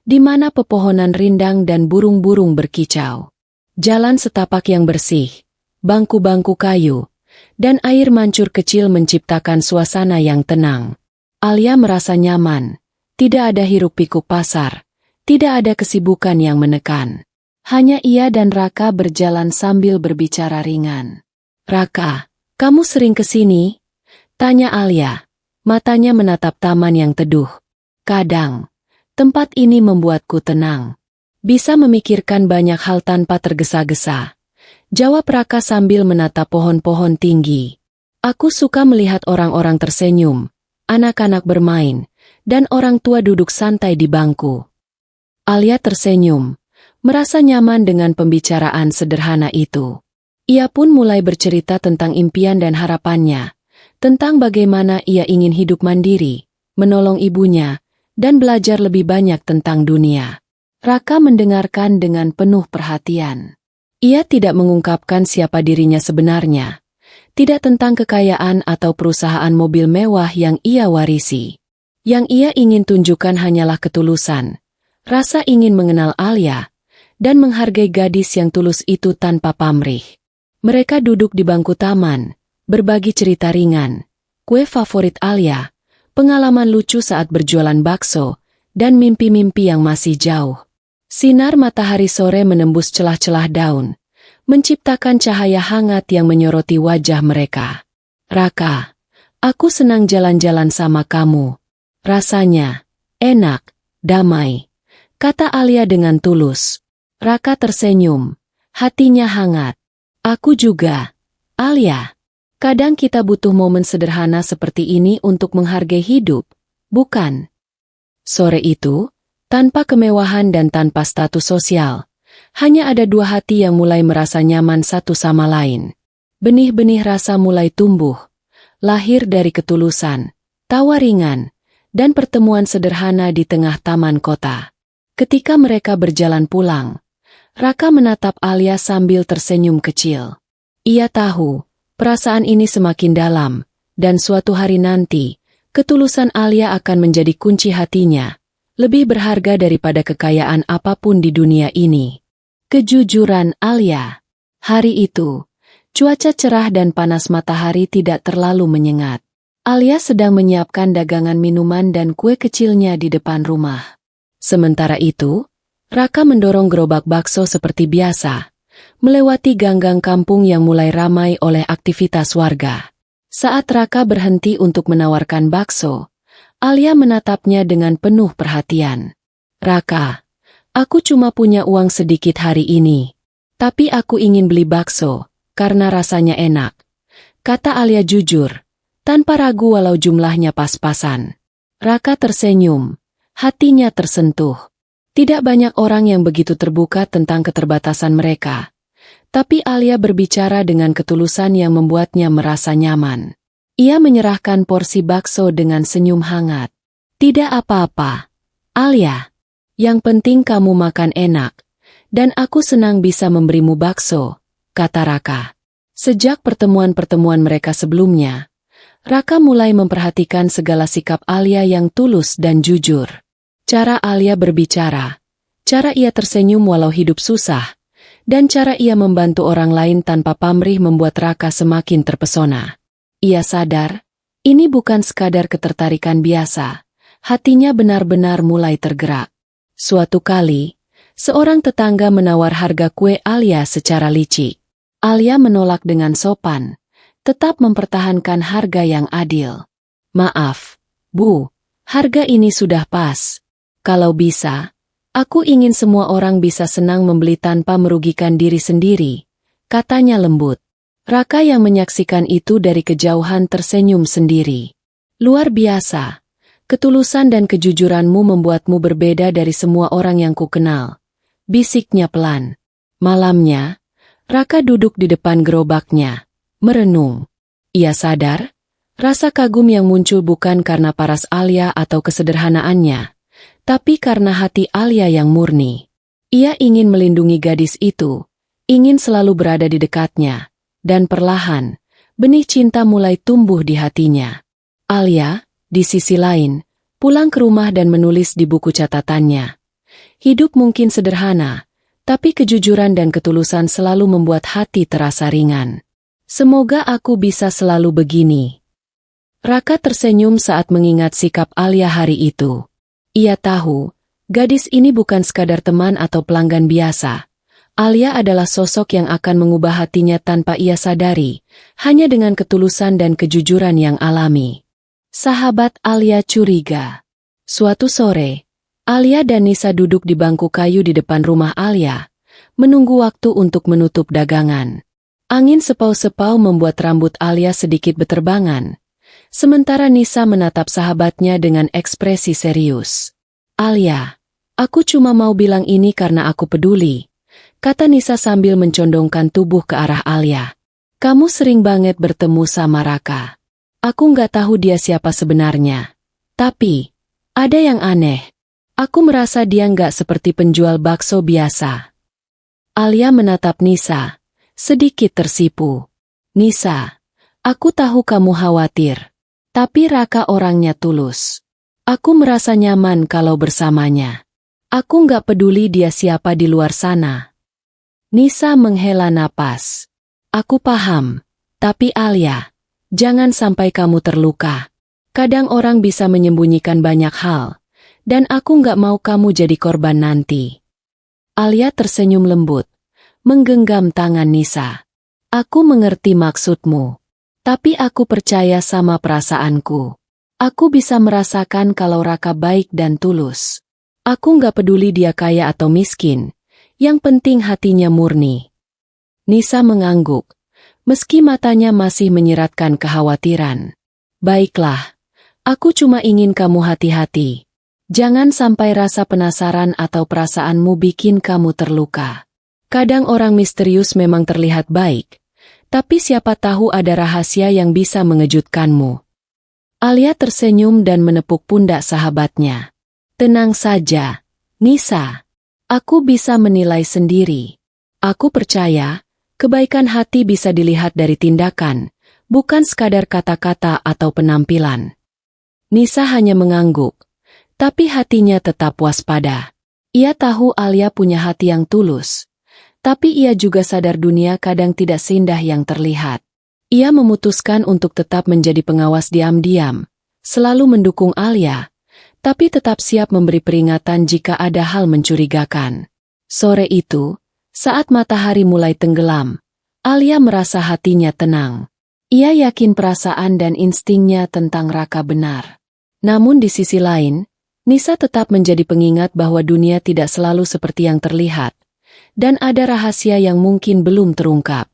di mana pepohonan rindang dan burung-burung berkicau. Jalan setapak yang bersih, bangku-bangku kayu, dan air mancur kecil menciptakan suasana yang tenang. Alia merasa nyaman, tidak ada hiruk-pikuk pasar, tidak ada kesibukan yang menekan. Hanya ia dan Raka berjalan sambil berbicara ringan. Raka, kamu sering ke sini? Tanya Alia, matanya menatap taman yang teduh. Kadang, tempat ini membuatku tenang. Bisa memikirkan banyak hal tanpa tergesa-gesa. Jawab Raka sambil menatap pohon-pohon tinggi. Aku suka melihat orang-orang tersenyum, anak-anak bermain, dan orang tua duduk santai di bangku. Alia tersenyum, merasa nyaman dengan pembicaraan sederhana itu. Ia pun mulai bercerita tentang impian dan harapannya, tentang bagaimana ia ingin hidup mandiri, menolong ibunya, dan belajar lebih banyak tentang dunia. Raka mendengarkan dengan penuh perhatian. Ia tidak mengungkapkan siapa dirinya sebenarnya, tidak tentang kekayaan atau perusahaan mobil mewah yang ia warisi. Yang ia ingin tunjukkan hanyalah ketulusan, rasa ingin mengenal Alia, dan menghargai gadis yang tulus itu tanpa pamrih. Mereka duduk di bangku taman, berbagi cerita ringan, kue favorit Alia, pengalaman lucu saat berjualan bakso, dan mimpi-mimpi yang masih jauh. Sinar matahari sore menembus celah-celah daun, menciptakan cahaya hangat yang menyoroti wajah mereka. Raka, aku senang jalan-jalan sama kamu. Rasanya enak, damai, kata Alia dengan tulus. Raka tersenyum, hatinya hangat. Aku juga, Alia. Kadang kita butuh momen sederhana seperti ini untuk menghargai hidup, bukan? Sore itu, tanpa kemewahan dan tanpa status sosial, hanya ada dua hati yang mulai merasa nyaman satu sama lain. Benih-benih rasa mulai tumbuh, lahir dari ketulusan, tawa ringan, dan pertemuan sederhana di tengah taman kota. Ketika mereka berjalan pulang, Raka menatap Alia sambil tersenyum kecil. Ia tahu, perasaan ini semakin dalam, dan suatu hari nanti, ketulusan Alia akan menjadi kunci hatinya, lebih berharga daripada kekayaan apapun di dunia ini. Kejujuran Alia. Hari itu, cuaca cerah dan panas matahari tidak terlalu menyengat. Alia sedang menyiapkan dagangan minuman dan kue kecilnya di depan rumah. Sementara itu, Raka mendorong gerobak bakso seperti biasa, melewati gang-gang kampung yang mulai ramai oleh aktivitas warga. Saat Raka berhenti untuk menawarkan bakso, Alia menatapnya dengan penuh perhatian. Raka, aku cuma punya uang sedikit hari ini, tapi aku ingin beli bakso, karena rasanya enak. Kata Alia jujur, tanpa ragu walau jumlahnya pas-pasan. Raka tersenyum, hatinya tersentuh. Tidak banyak orang yang begitu terbuka tentang keterbatasan mereka. Tapi Alia berbicara dengan ketulusan yang membuatnya merasa nyaman. Ia menyerahkan porsi bakso dengan senyum hangat. Tidak apa-apa, Alia. Yang penting kamu makan enak, dan aku senang bisa memberimu bakso, kata Raka. Sejak pertemuan-pertemuan mereka sebelumnya, Raka mulai memperhatikan segala sikap Alia yang tulus dan jujur. Cara Alia berbicara, cara ia tersenyum walau hidup susah, dan cara ia membantu orang lain tanpa pamrih membuat Raka semakin terpesona. Ia sadar, ini bukan sekadar ketertarikan biasa, hatinya benar-benar mulai tergerak. Suatu kali, seorang tetangga menawar harga kue Alia secara licik. Alia menolak dengan sopan, tetap mempertahankan harga yang adil. Maaf, Bu, harga ini sudah pas. Kalau bisa, aku ingin semua orang bisa senang membeli tanpa merugikan diri sendiri, katanya lembut. Raka yang menyaksikan itu dari kejauhan tersenyum sendiri. Luar biasa, ketulusan dan kejujuranmu membuatmu berbeda dari semua orang yang kukenal, bisiknya pelan. Malamnya, Raka duduk di depan gerobaknya, merenung. Ia sadar, rasa kagum yang muncul bukan karena paras Alia atau kesederhanaannya, tapi karena hati Alia yang murni. Ia ingin melindungi gadis itu, ingin selalu berada di dekatnya, dan perlahan, benih cinta mulai tumbuh di hatinya. Alia, di sisi lain, pulang ke rumah dan menulis di buku catatannya. Hidup mungkin sederhana, tapi kejujuran dan ketulusan selalu membuat hati terasa ringan. Semoga aku bisa selalu begini. Raka tersenyum saat mengingat sikap Alia hari itu. Ia tahu, gadis ini bukan sekadar teman atau pelanggan biasa. Alia adalah sosok yang akan mengubah hatinya tanpa ia sadari, hanya dengan ketulusan dan kejujuran yang alami. Sahabat Alia curiga. Suatu sore, Alia dan Nisa duduk di bangku kayu di depan rumah Alia, menunggu waktu untuk menutup dagangan. Angin sepau-sepau membuat rambut Alia sedikit beterbangan. Sementara Nisa menatap sahabatnya dengan ekspresi serius. Alia, aku cuma mau bilang ini karena aku peduli, kata Nisa sambil mencondongkan tubuh ke arah Alia. Kamu sering banget bertemu sama Raka. Aku nggak tahu dia siapa sebenarnya. Tapi, ada yang aneh. Aku merasa dia nggak seperti penjual bakso biasa. Alia menatap Nisa, sedikit tersipu. Nisa, aku tahu kamu khawatir. Tapi Raka orangnya tulus. Aku merasa nyaman kalau bersamanya. Aku nggak peduli dia siapa di luar sana. Nisa menghela napas. Aku paham. Tapi Alia, jangan sampai kamu terluka. Kadang orang bisa menyembunyikan banyak hal. Dan aku nggak mau kamu jadi korban nanti. Alia tersenyum lembut, menggenggam tangan Nisa. Aku mengerti maksudmu. Tapi aku percaya sama perasaanku. Aku bisa merasakan kalau Raka baik dan tulus. Aku nggak peduli dia kaya atau miskin. Yang penting hatinya murni. Nisa mengangguk, meski matanya masih menyiratkan kekhawatiran. Baiklah, aku cuma ingin kamu hati-hati. Jangan sampai rasa penasaran atau perasaanmu bikin kamu terluka. Kadang orang misterius memang terlihat baik. Tapi siapa tahu ada rahasia yang bisa mengejutkanmu. Alia tersenyum dan menepuk pundak sahabatnya. Tenang saja, Nisa. Aku bisa menilai sendiri. Aku percaya, kebaikan hati bisa dilihat dari tindakan, bukan sekadar kata-kata atau penampilan. Nisa hanya mengangguk, tapi hatinya tetap waspada. Ia tahu Alia punya hati yang tulus. Tapi ia juga sadar dunia kadang tidak seindah yang terlihat. Ia memutuskan untuk tetap menjadi pengawas diam-diam, selalu mendukung Alia, tapi tetap siap memberi peringatan jika ada hal mencurigakan. Sore itu, saat matahari mulai tenggelam, Alia merasa hatinya tenang. Ia yakin perasaan dan instingnya tentang Raka benar. Namun di sisi lain, Nisa tetap menjadi pengingat bahwa dunia tidak selalu seperti yang terlihat. Dan ada rahasia yang mungkin belum terungkap.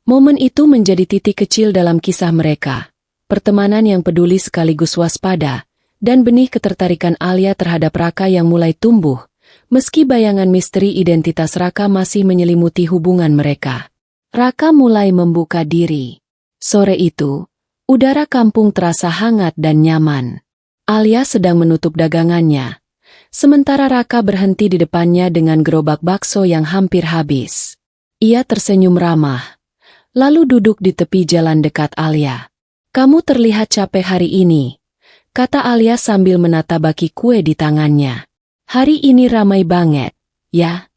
Momen itu menjadi titik kecil dalam kisah mereka. Pertemanan yang peduli sekaligus waspada, dan benih ketertarikan Alia terhadap Raka yang mulai tumbuh, meski bayangan misteri identitas Raka masih menyelimuti hubungan mereka. Raka mulai membuka diri. Sore itu, udara kampung terasa hangat dan nyaman. Alia sedang menutup dagangannya. Sementara Raka berhenti di depannya dengan gerobak bakso yang hampir habis. Ia tersenyum ramah, lalu duduk di tepi jalan dekat Alia. "Kamu terlihat capek hari ini," kata Alia sambil menata baki kue di tangannya. "Hari ini ramai banget, ya?"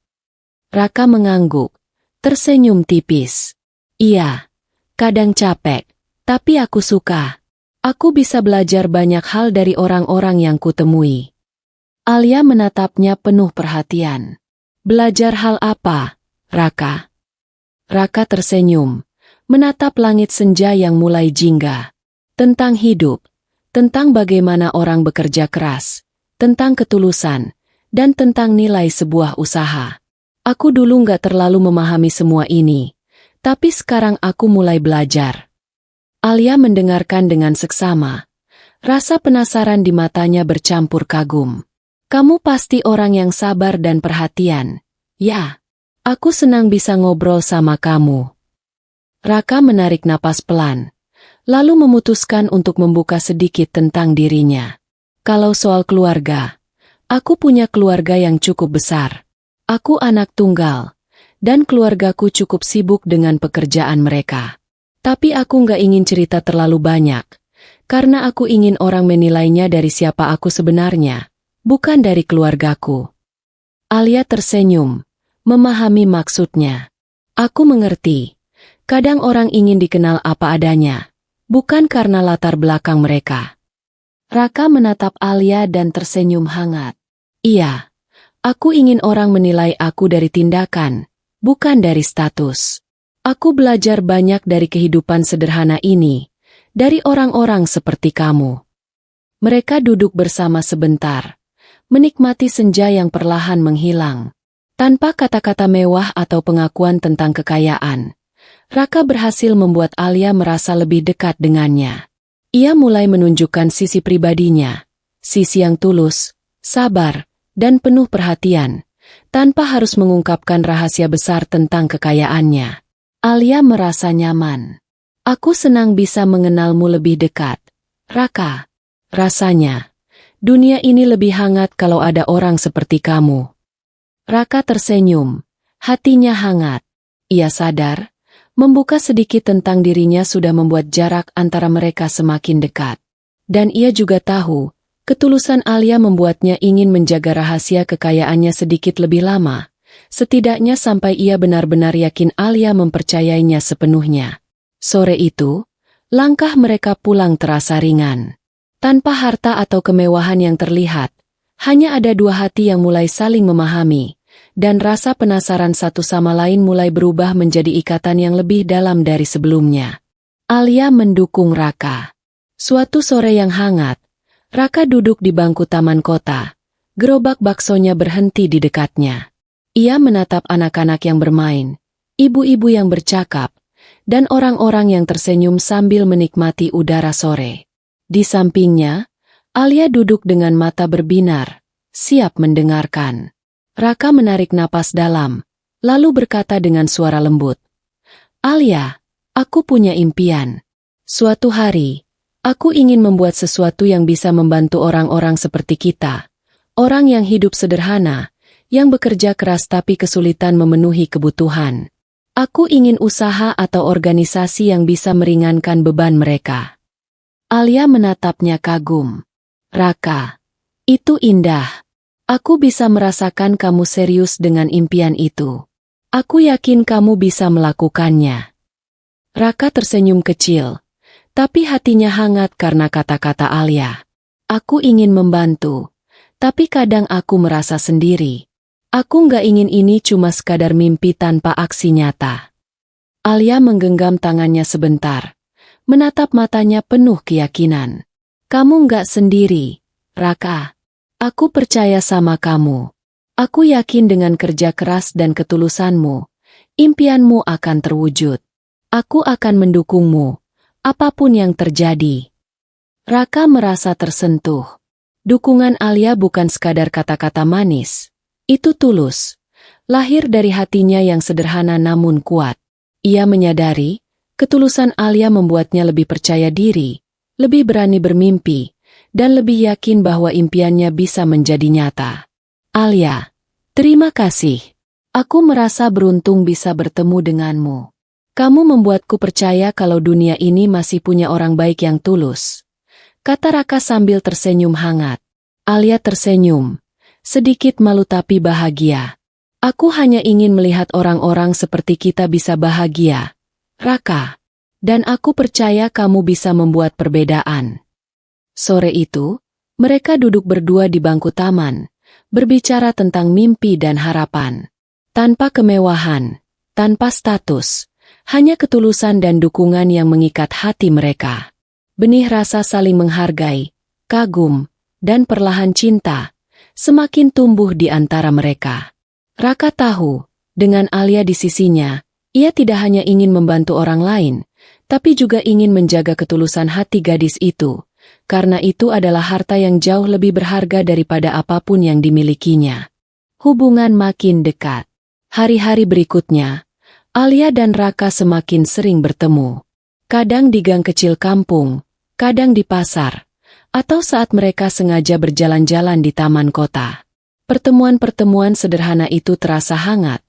Raka mengangguk, tersenyum tipis. "Iya, kadang capek, tapi aku suka. Aku bisa belajar banyak hal dari orang-orang yang kutemui." Alia menatapnya penuh perhatian. "Belajar hal apa, Raka?" Raka tersenyum, menatap langit senja yang mulai jingga. "Tentang hidup, tentang bagaimana orang bekerja keras, tentang ketulusan, dan tentang nilai sebuah usaha. Aku dulu nggak terlalu memahami semua ini, tapi sekarang aku mulai belajar." Alia mendengarkan dengan seksama. Rasa penasaran di matanya bercampur kagum. "Kamu pasti orang yang sabar dan perhatian. Ya, aku senang bisa ngobrol sama kamu." Raka menarik napas pelan, lalu memutuskan untuk membuka sedikit tentang dirinya. "Kalau soal keluarga, aku punya keluarga yang cukup besar. Aku anak tunggal, dan keluargaku cukup sibuk dengan pekerjaan mereka. Tapi aku nggak ingin cerita terlalu banyak, karena aku ingin orang menilainya dari siapa aku sebenarnya, bukan dari keluargaku." Alia tersenyum, memahami maksudnya. "Aku mengerti. Kadang orang ingin dikenal apa adanya, bukan karena latar belakang mereka." Raka menatap Alia dan tersenyum hangat. "Iya, aku ingin orang menilai aku dari tindakan, bukan dari status. Aku belajar banyak dari kehidupan sederhana ini, dari orang-orang seperti kamu." Mereka duduk bersama sebentar, menikmati senja yang perlahan menghilang. Tanpa kata-kata mewah atau pengakuan tentang kekayaan, Raka berhasil membuat Alia merasa lebih dekat dengannya. Ia mulai menunjukkan sisi pribadinya, sisi yang tulus, sabar, dan penuh perhatian, tanpa harus mengungkapkan rahasia besar tentang kekayaannya. Alia merasa nyaman. "Aku senang bisa mengenalmu lebih dekat, Raka. Rasanya, dunia ini lebih hangat kalau ada orang seperti kamu." Raka tersenyum, hatinya hangat. Ia sadar, membuka sedikit tentang dirinya sudah membuat jarak antara mereka semakin dekat. Dan ia juga tahu, ketulusan Alia membuatnya ingin menjaga rahasia kekayaannya sedikit lebih lama. Setidaknya sampai ia benar-benar yakin Alia mempercayainya sepenuhnya. Sore itu, langkah mereka pulang terasa ringan. Tanpa harta atau kemewahan yang terlihat, hanya ada dua hati yang mulai saling memahami, dan rasa penasaran satu sama lain mulai berubah menjadi ikatan yang lebih dalam dari sebelumnya. Alia mendukung Raka. Suatu sore yang hangat, Raka duduk di bangku taman kota. Gerobak baksonya berhenti di dekatnya. Ia menatap anak-anak yang bermain, ibu-ibu yang bercakap, dan orang-orang yang tersenyum sambil menikmati udara sore. Di sampingnya, Alia duduk dengan mata berbinar, siap mendengarkan. Raka menarik napas dalam, lalu berkata dengan suara lembut, "Alia, aku punya impian. Suatu hari, aku ingin membuat sesuatu yang bisa membantu orang-orang seperti kita. Orang yang hidup sederhana, yang bekerja keras tapi kesulitan memenuhi kebutuhan. Aku ingin usaha atau organisasi yang bisa meringankan beban mereka." Alia menatapnya kagum. "Raka, itu indah. Aku bisa merasakan kamu serius dengan impian itu. Aku yakin kamu bisa melakukannya." Raka tersenyum kecil, tapi hatinya hangat karena kata-kata Alia. "Aku ingin membantu, tapi kadang aku merasa sendiri. Aku nggak ingin ini cuma sekadar mimpi tanpa aksi nyata." Alia menggenggam tangannya sebentar, menatap matanya penuh keyakinan. "Kamu nggak sendiri, Raka. Aku percaya sama kamu. Aku yakin dengan kerja keras dan ketulusanmu, impianmu akan terwujud. Aku akan mendukungmu, apapun yang terjadi." Raka merasa tersentuh. Dukungan Alia bukan sekadar kata-kata manis. Itu tulus, lahir dari hatinya yang sederhana namun kuat. Ia menyadari, ketulusan Alia membuatnya lebih percaya diri, lebih berani bermimpi, dan lebih yakin bahwa impiannya bisa menjadi nyata. Alia, terima kasih. Aku merasa beruntung bisa bertemu denganmu. Kamu membuatku percaya kalau dunia ini masih punya orang baik yang tulus, kata Raka sambil tersenyum hangat. Alia tersenyum, sedikit malu tapi bahagia. Aku hanya ingin melihat orang-orang seperti kita bisa bahagia, Raka. Dan aku percaya kamu bisa membuat perbedaan. Sore itu, mereka duduk berdua di bangku taman, berbicara tentang mimpi dan harapan. Tanpa kemewahan, tanpa status, hanya ketulusan dan dukungan yang mengikat hati mereka. Benih rasa saling menghargai, kagum, dan perlahan cinta semakin tumbuh di antara mereka. Raka tahu, dengan Alia di sisinya, ia tidak hanya ingin membantu orang lain, tapi juga ingin menjaga ketulusan hati gadis itu, karena itu adalah harta yang jauh lebih berharga daripada apapun yang dimilikinya. Hubungan makin dekat. Hari-hari berikutnya, Alia dan Raka semakin sering bertemu. Kadang di gang kecil kampung, kadang di pasar, atau saat mereka sengaja berjalan-jalan di taman kota. Pertemuan-pertemuan sederhana itu terasa hangat,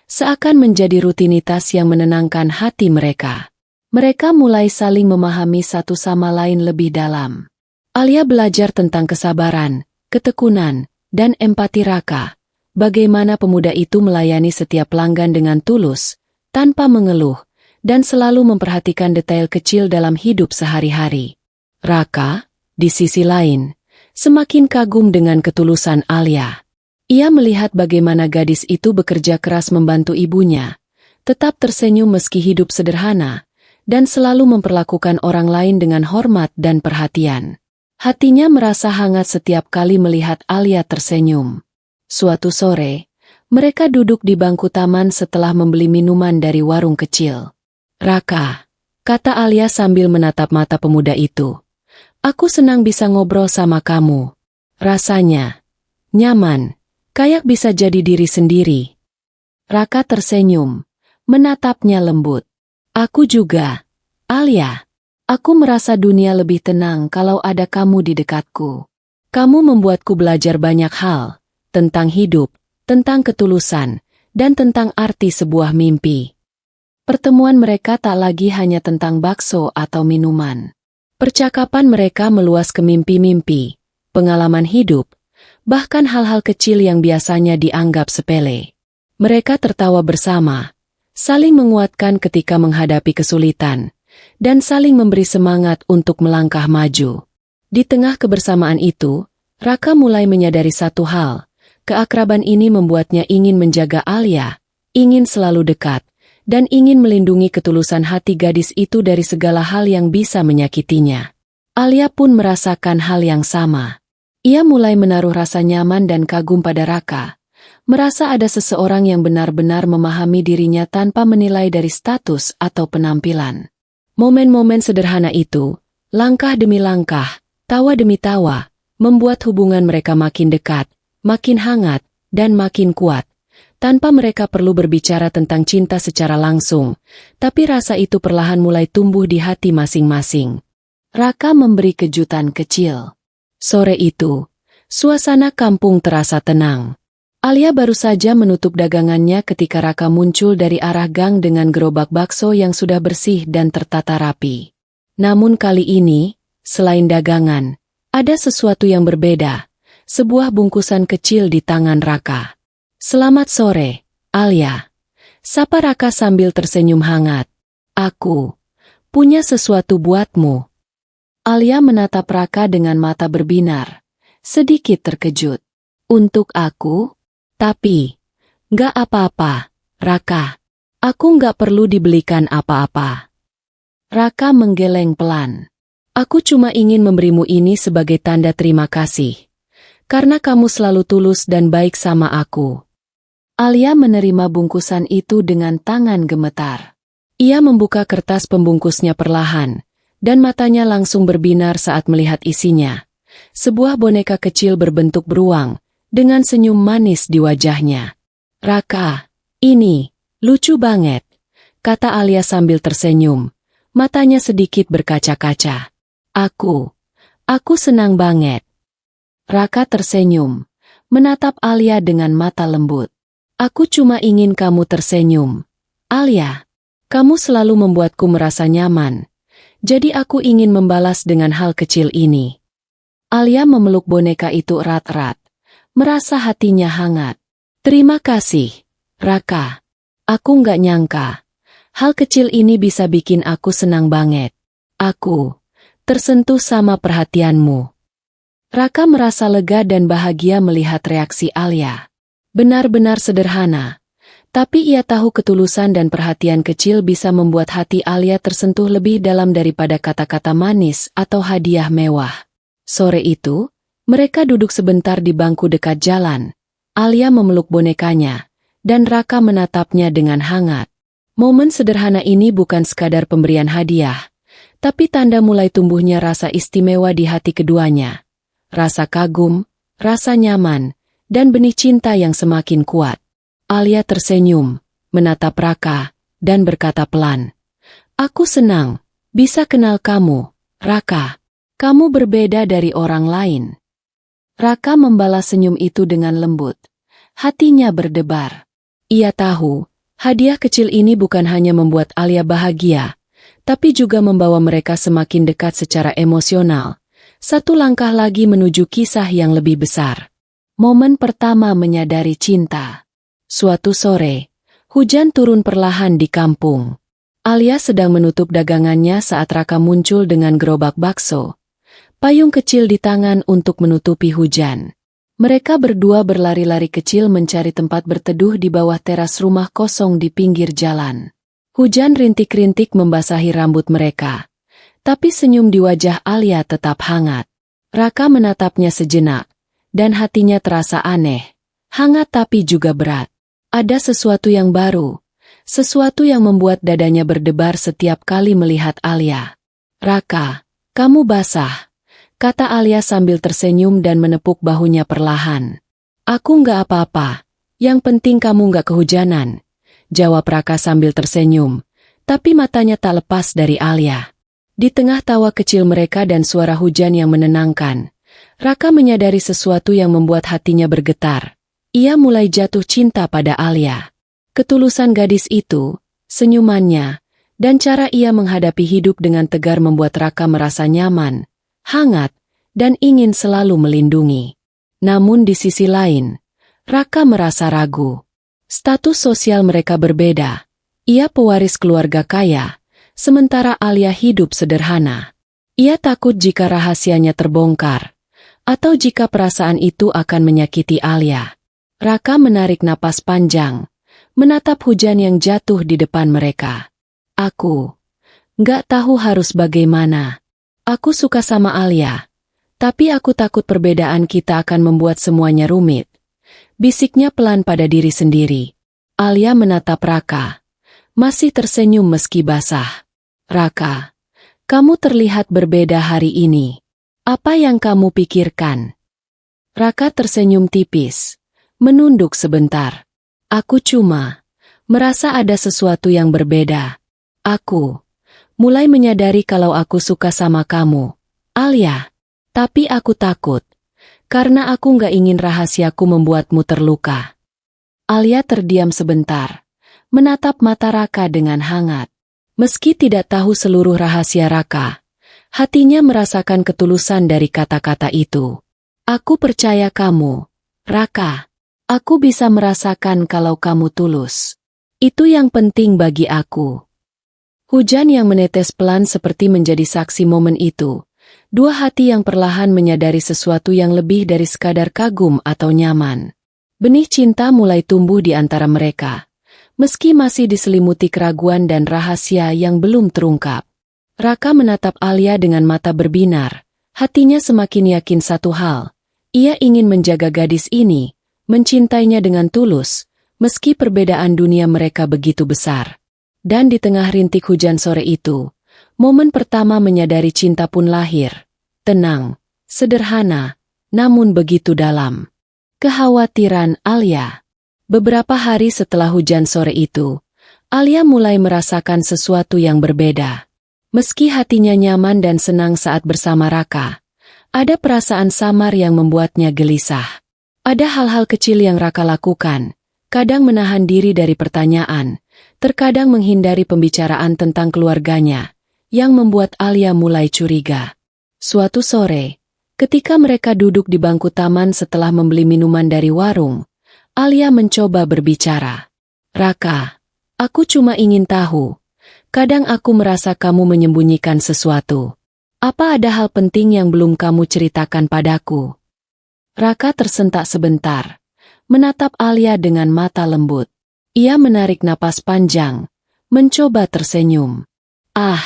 seakan menjadi rutinitas yang menenangkan hati mereka. Mereka mulai saling memahami satu sama lain lebih dalam. Alia belajar tentang kesabaran, ketekunan, dan empati Raka. Bagaimana pemuda itu melayani setiap pelanggan dengan tulus, tanpa mengeluh, dan selalu memperhatikan detail kecil dalam hidup sehari-hari. Raka, di sisi lain, semakin kagum dengan ketulusan Alia. Ia melihat bagaimana gadis itu bekerja keras membantu ibunya, tetap tersenyum meski hidup sederhana, dan selalu memperlakukan orang lain dengan hormat dan perhatian. Hatinya merasa hangat setiap kali melihat Alia tersenyum. Suatu sore, mereka duduk di bangku taman setelah membeli minuman dari warung kecil. Raka, kata Alia sambil menatap mata pemuda itu. Aku senang bisa ngobrol sama kamu. Rasanya nyaman, kayak bisa jadi diri sendiri. Raka tersenyum, menatapnya lembut. Aku juga, Alia. Aku merasa dunia lebih tenang kalau ada kamu di dekatku. Kamu membuatku belajar banyak hal, tentang hidup, tentang ketulusan, dan tentang arti sebuah mimpi. Pertemuan mereka tak lagi hanya tentang bakso atau minuman. Percakapan mereka meluas ke mimpi-mimpi, pengalaman hidup, bahkan hal-hal kecil yang biasanya dianggap sepele. Mereka tertawa bersama, saling menguatkan ketika menghadapi kesulitan, dan saling memberi semangat untuk melangkah maju. Di tengah kebersamaan itu, Raka mulai menyadari satu hal, keakraban ini membuatnya ingin menjaga Alia, ingin selalu dekat, dan ingin melindungi ketulusan hati gadis itu dari segala hal yang bisa menyakitinya. Alia pun merasakan hal yang sama. Ia mulai menaruh rasa nyaman dan kagum pada Raka, merasa ada seseorang yang benar-benar memahami dirinya tanpa menilai dari status atau penampilan. Momen-momen sederhana itu, langkah demi langkah, tawa demi tawa, membuat hubungan mereka makin dekat, makin hangat, dan makin kuat. Tanpa mereka perlu berbicara tentang cinta secara langsung, tapi rasa itu perlahan mulai tumbuh di hati masing-masing. Raka memberi kejutan kecil. Sore itu, suasana kampung terasa tenang. Alia baru saja menutup dagangannya ketika Raka muncul dari arah gang dengan gerobak bakso yang sudah bersih dan tertata rapi. Namun kali ini, selain dagangan, ada sesuatu yang berbeda, sebuah bungkusan kecil di tangan Raka. Selamat sore, Alia. Sapa Raka sambil tersenyum hangat. Aku punya sesuatu buatmu. Alia menatap Raka dengan mata berbinar, sedikit terkejut. Untuk aku? Tapi, gak apa-apa, Raka. Aku gak perlu dibelikan apa-apa. Raka menggeleng pelan. Aku cuma ingin memberimu ini sebagai tanda terima kasih. Karena kamu selalu tulus dan baik sama aku. Alia menerima bungkusan itu dengan tangan gemetar. Ia membuka kertas pembungkusnya perlahan, dan matanya langsung berbinar saat melihat isinya. Sebuah boneka kecil berbentuk beruang, dengan senyum manis di wajahnya. Raka, ini lucu banget, kata Alia sambil tersenyum, matanya sedikit berkaca-kaca. Aku senang banget. Raka tersenyum, menatap Alia dengan mata lembut. Aku cuma ingin kamu tersenyum. Alia, kamu selalu membuatku merasa nyaman. Jadi aku ingin membalas dengan hal kecil ini. Alia memeluk boneka itu erat-erat, merasa hatinya hangat. Terima kasih, Raka. Aku nggak nyangka. Hal kecil ini bisa bikin aku senang banget. Aku tersentuh sama perhatianmu. Raka merasa lega dan bahagia melihat reaksi Alia. Benar-benar sederhana, tapi ia tahu ketulusan dan perhatian kecil bisa membuat hati Alia tersentuh lebih dalam daripada kata-kata manis atau hadiah mewah. Sore itu, mereka duduk sebentar di bangku dekat jalan. Alia memeluk bonekanya, dan Raka menatapnya dengan hangat. Momen sederhana ini bukan sekadar pemberian hadiah, tapi tanda mulai tumbuhnya rasa istimewa di hati keduanya. Rasa kagum, rasa nyaman, dan benih cinta yang semakin kuat. Alia tersenyum, menatap Raka, dan berkata pelan, "Aku senang bisa kenal kamu, Raka. Kamu berbeda dari orang lain." Raka membalas senyum itu dengan lembut. Hatinya berdebar. Ia tahu, hadiah kecil ini bukan hanya membuat Alia bahagia, tapi juga membawa mereka semakin dekat secara emosional. Satu langkah lagi menuju kisah yang lebih besar. Momen pertama menyadari cinta. Suatu sore, hujan turun perlahan di kampung. Alia sedang menutup dagangannya saat Raka muncul dengan gerobak bakso. Payung kecil di tangan untuk menutupi hujan. Mereka berdua berlari-lari kecil mencari tempat berteduh di bawah teras rumah kosong di pinggir jalan. Hujan rintik-rintik membasahi rambut mereka. Tapi senyum di wajah Alia tetap hangat. Raka menatapnya sejenak. Dan hatinya terasa aneh, hangat tapi juga berat. Ada sesuatu yang baru, sesuatu yang membuat dadanya berdebar setiap kali melihat Alia. "Raka, kamu basah," kata Alia sambil tersenyum dan menepuk bahunya perlahan. "Aku nggak apa-apa, yang penting kamu nggak kehujanan," jawab Raka sambil tersenyum, tapi matanya tak lepas dari Alia. Di tengah tawa kecil mereka dan suara hujan yang menenangkan, Raka menyadari sesuatu yang membuat hatinya bergetar. Ia mulai jatuh cinta pada Alia. Ketulusan gadis itu, senyumannya, dan cara ia menghadapi hidup dengan tegar membuat Raka merasa nyaman, hangat, dan ingin selalu melindungi. Namun di sisi lain, Raka merasa ragu. Status sosial mereka berbeda. Ia pewaris keluarga kaya, sementara Alia hidup sederhana. Ia takut jika rahasianya terbongkar, atau jika perasaan itu akan menyakiti Alia. Raka menarik napas panjang, menatap hujan yang jatuh di depan mereka. "Aku nggak tahu harus bagaimana. Aku suka sama Alia, tapi aku takut perbedaan kita akan membuat semuanya rumit," bisiknya pelan pada diri sendiri. Alia menatap Raka, masih tersenyum meski basah. "Raka, kamu terlihat berbeda hari ini. Apa yang kamu pikirkan?" Raka tersenyum tipis, menunduk sebentar. "Aku cuma merasa ada sesuatu yang berbeda. Aku mulai menyadari kalau aku suka sama kamu, Alia. Tapi aku takut, karena aku nggak ingin rahasiaku membuatmu terluka." Alia terdiam sebentar, menatap mata Raka dengan hangat. Meski tidak tahu seluruh rahasia Raka, hatinya merasakan ketulusan dari kata-kata itu. "Aku percaya kamu, Raka. Aku bisa merasakan kalau kamu tulus. Itu yang penting bagi aku." Hujan yang menetes pelan seperti menjadi saksi momen itu. Dua hati yang perlahan menyadari sesuatu yang lebih dari sekadar kagum atau nyaman. Benih cinta mulai tumbuh di antara mereka, meski masih diselimuti keraguan dan rahasia yang belum terungkap. Raka menatap Alia dengan mata berbinar, hatinya semakin yakin satu hal. Ia ingin menjaga gadis ini, mencintainya dengan tulus, meski perbedaan dunia mereka begitu besar. Dan di tengah rintik hujan sore itu, momen pertama menyadari cinta pun lahir. Tenang, sederhana, namun begitu dalam. Kekhawatiran Alia. Beberapa hari setelah hujan sore itu, Alia mulai merasakan sesuatu yang berbeda. Meski hatinya nyaman dan senang saat bersama Raka, ada perasaan samar yang membuatnya gelisah. Ada hal-hal kecil yang Raka lakukan, kadang menahan diri dari pertanyaan, terkadang menghindari pembicaraan tentang keluarganya, yang membuat Alia mulai curiga. Suatu sore, ketika mereka duduk di bangku taman setelah membeli minuman dari warung, Alia mencoba berbicara. Raka, aku cuma ingin tahu, kadang aku merasa kamu menyembunyikan sesuatu. Apa ada hal penting yang belum kamu ceritakan padaku? Raka tersentak sebentar, menatap Alia dengan mata lembut. Ia menarik napas panjang, mencoba tersenyum. Ah,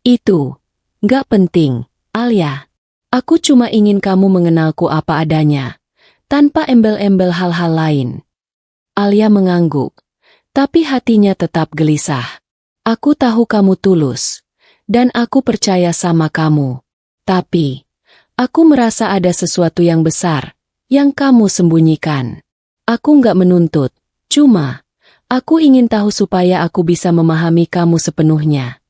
itu, gak penting, Alia. Aku cuma ingin kamu mengenalku apa adanya, tanpa embel-embel hal-hal lain. Alia mengangguk, tapi hatinya tetap gelisah. Aku tahu kamu tulus, dan aku percaya sama kamu. Tapi, aku merasa ada sesuatu yang besar, yang kamu sembunyikan. Aku nggak menuntut, cuma, aku ingin tahu supaya aku bisa memahami kamu sepenuhnya.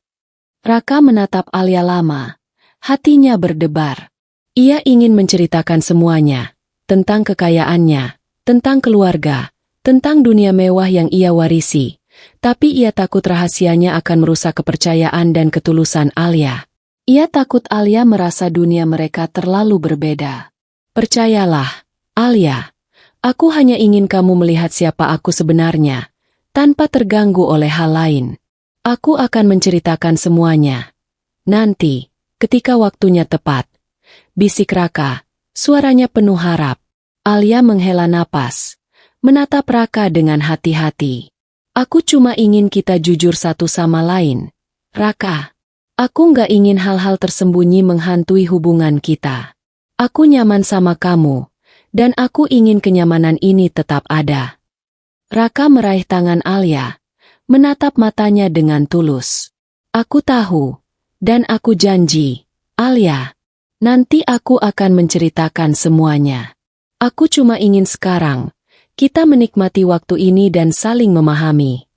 Raka menatap Alia lama, hatinya berdebar. Ia ingin menceritakan semuanya, tentang kekayaannya, tentang keluarga, tentang dunia mewah yang ia warisi. Tapi ia takut rahasianya akan merusak kepercayaan dan ketulusan Alia. Ia takut Alia merasa dunia mereka terlalu berbeda. Percayalah, Alia, aku hanya ingin kamu melihat siapa aku sebenarnya, tanpa terganggu oleh hal lain. Aku akan menceritakan semuanya. Nanti, ketika waktunya tepat. Bisik Raka, suaranya penuh harap. Alia menghela napas, menatap Raka dengan hati-hati. Aku cuma ingin kita jujur satu sama lain. Raka, aku nggak ingin hal-hal tersembunyi menghantui hubungan kita. Aku nyaman sama kamu, dan aku ingin kenyamanan ini tetap ada. Raka meraih tangan Alia, menatap matanya dengan tulus. Aku tahu, dan aku janji, Alia, nanti aku akan menceritakan semuanya. Aku cuma ingin sekarang, kita menikmati waktu ini dan saling memahami.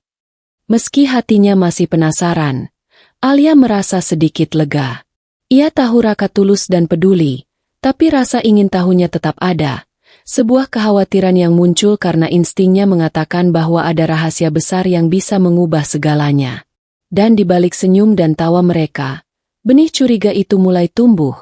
Meski hatinya masih penasaran, Alia merasa sedikit lega. Ia tahu Raka tulus dan peduli, tapi rasa ingin tahunya tetap ada. Sebuah kekhawatiran yang muncul karena instingnya mengatakan bahwa ada rahasia besar yang bisa mengubah segalanya. Dan di balik senyum dan tawa mereka, benih curiga itu mulai tumbuh,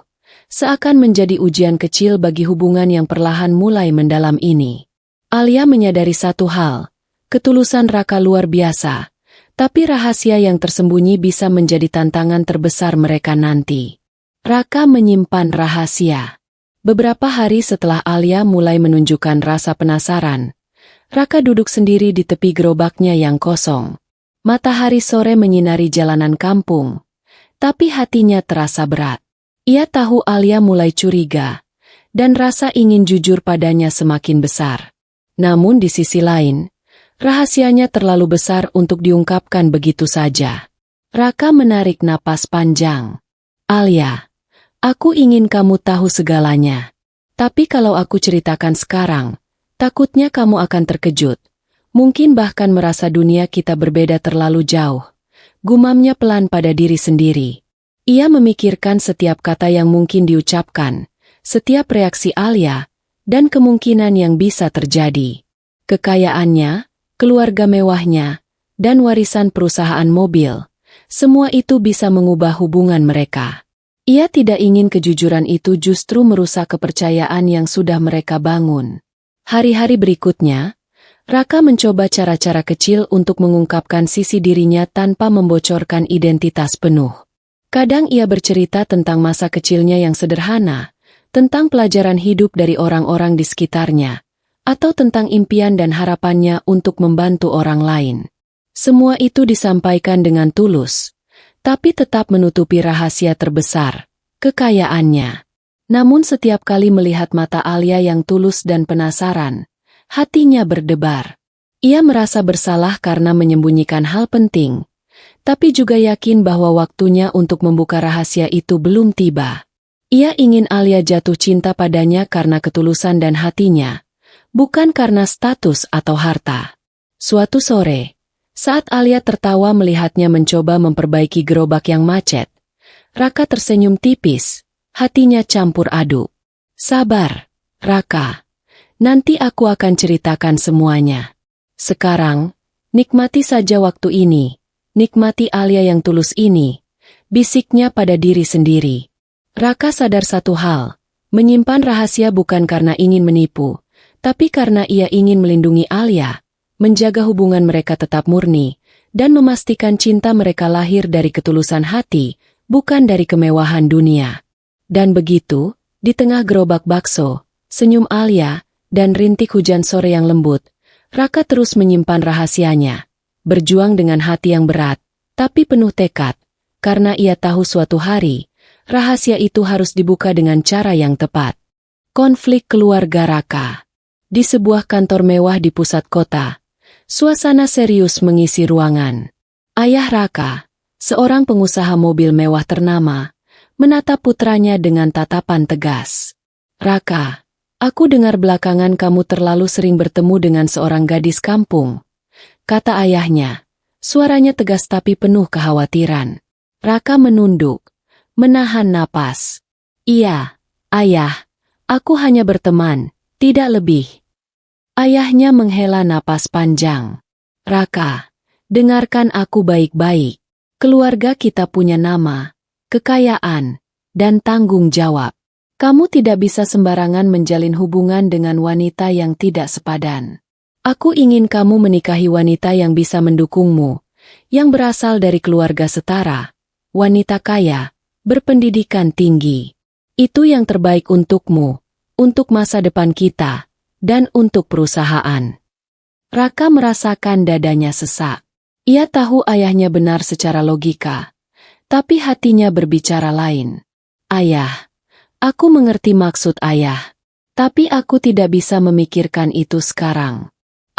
seakan menjadi ujian kecil bagi hubungan yang perlahan mulai mendalam ini. Alia menyadari satu hal, ketulusan Raka luar biasa. Tapi rahasia yang tersembunyi bisa menjadi tantangan terbesar mereka nanti. Raka menyimpan rahasia. Beberapa hari setelah Alia mulai menunjukkan rasa penasaran, Raka duduk sendiri di tepi gerobaknya yang kosong. Matahari sore menyinari jalanan kampung, tapi hatinya terasa berat. Ia tahu Alia mulai curiga, dan rasa ingin jujur padanya semakin besar. Namun di sisi lain, rahasianya terlalu besar untuk diungkapkan begitu saja. Raka menarik napas panjang. Alia, aku ingin kamu tahu segalanya. Tapi kalau aku ceritakan sekarang, takutnya kamu akan terkejut. Mungkin bahkan merasa dunia kita berbeda terlalu jauh. Gumamnya pelan pada diri sendiri. Ia memikirkan setiap kata yang mungkin diucapkan, setiap reaksi Alia, dan kemungkinan yang bisa terjadi. Kekayaannya, keluarga mewahnya, dan warisan perusahaan mobil, semua itu bisa mengubah hubungan mereka. Ia tidak ingin kejujuran itu justru merusak kepercayaan yang sudah mereka bangun. Hari-hari berikutnya, Raka mencoba cara-cara kecil untuk mengungkapkan sisi dirinya tanpa membocorkan identitas penuh. Kadang ia bercerita tentang masa kecilnya yang sederhana, tentang pelajaran hidup dari orang-orang di sekitarnya, atau tentang impian dan harapannya untuk membantu orang lain. Semua itu disampaikan dengan tulus, tapi tetap menutupi rahasia terbesar, kekayaannya. Namun setiap kali melihat mata Alia yang tulus dan penasaran, hatinya berdebar. Ia merasa bersalah karena menyembunyikan hal penting, tapi juga yakin bahwa waktunya untuk membuka rahasia itu belum tiba. Ia ingin Alia jatuh cinta padanya karena ketulusan dan hatinya, bukan karena status atau harta. Suatu sore, saat Alia tertawa melihatnya mencoba memperbaiki gerobak yang macet, Raka tersenyum tipis, hatinya campur aduk. Sabar, Raka. Nanti aku akan ceritakan semuanya. Sekarang, nikmati saja waktu ini. Nikmati Alia yang tulus ini, bisiknya pada diri sendiri. Raka sadar satu hal, menyimpan rahasia bukan karena ingin menipu, tapi karena ia ingin melindungi Alia, menjaga hubungan mereka tetap murni, dan memastikan cinta mereka lahir dari ketulusan hati, bukan dari kemewahan dunia. Dan begitu, di tengah gerobak bakso, senyum Alia, dan rintik hujan sore yang lembut, Raka terus menyimpan rahasianya, berjuang dengan hati yang berat, tapi penuh tekad, karena ia tahu suatu hari, rahasia itu harus dibuka dengan cara yang tepat. Konflik keluarga Raka. Di sebuah kantor mewah di pusat kota, suasana serius mengisi ruangan. Ayah Raka, seorang pengusaha mobil mewah ternama, menatap putranya dengan tatapan tegas. Raka, aku dengar belakangan kamu terlalu sering bertemu dengan seorang gadis kampung, kata ayahnya. Suaranya tegas tapi penuh kekhawatiran. Raka menunduk, menahan napas. Iya, ayah, aku hanya berteman, tidak lebih. Ayahnya menghela napas panjang. Raka, dengarkan aku baik-baik. Keluarga kita punya nama, kekayaan, dan tanggung jawab. Kamu tidak bisa sembarangan menjalin hubungan dengan wanita yang tidak sepadan. Aku ingin kamu menikahi wanita yang bisa mendukungmu, yang berasal dari keluarga setara, wanita kaya, berpendidikan tinggi. Itu yang terbaik untukmu, untuk masa depan kita, dan untuk perusahaan. Raka merasakan dadanya sesak. Ia tahu ayahnya benar secara logika, tapi hatinya berbicara lain. Ayah, aku mengerti maksud ayah, tapi aku tidak bisa memikirkan itu sekarang.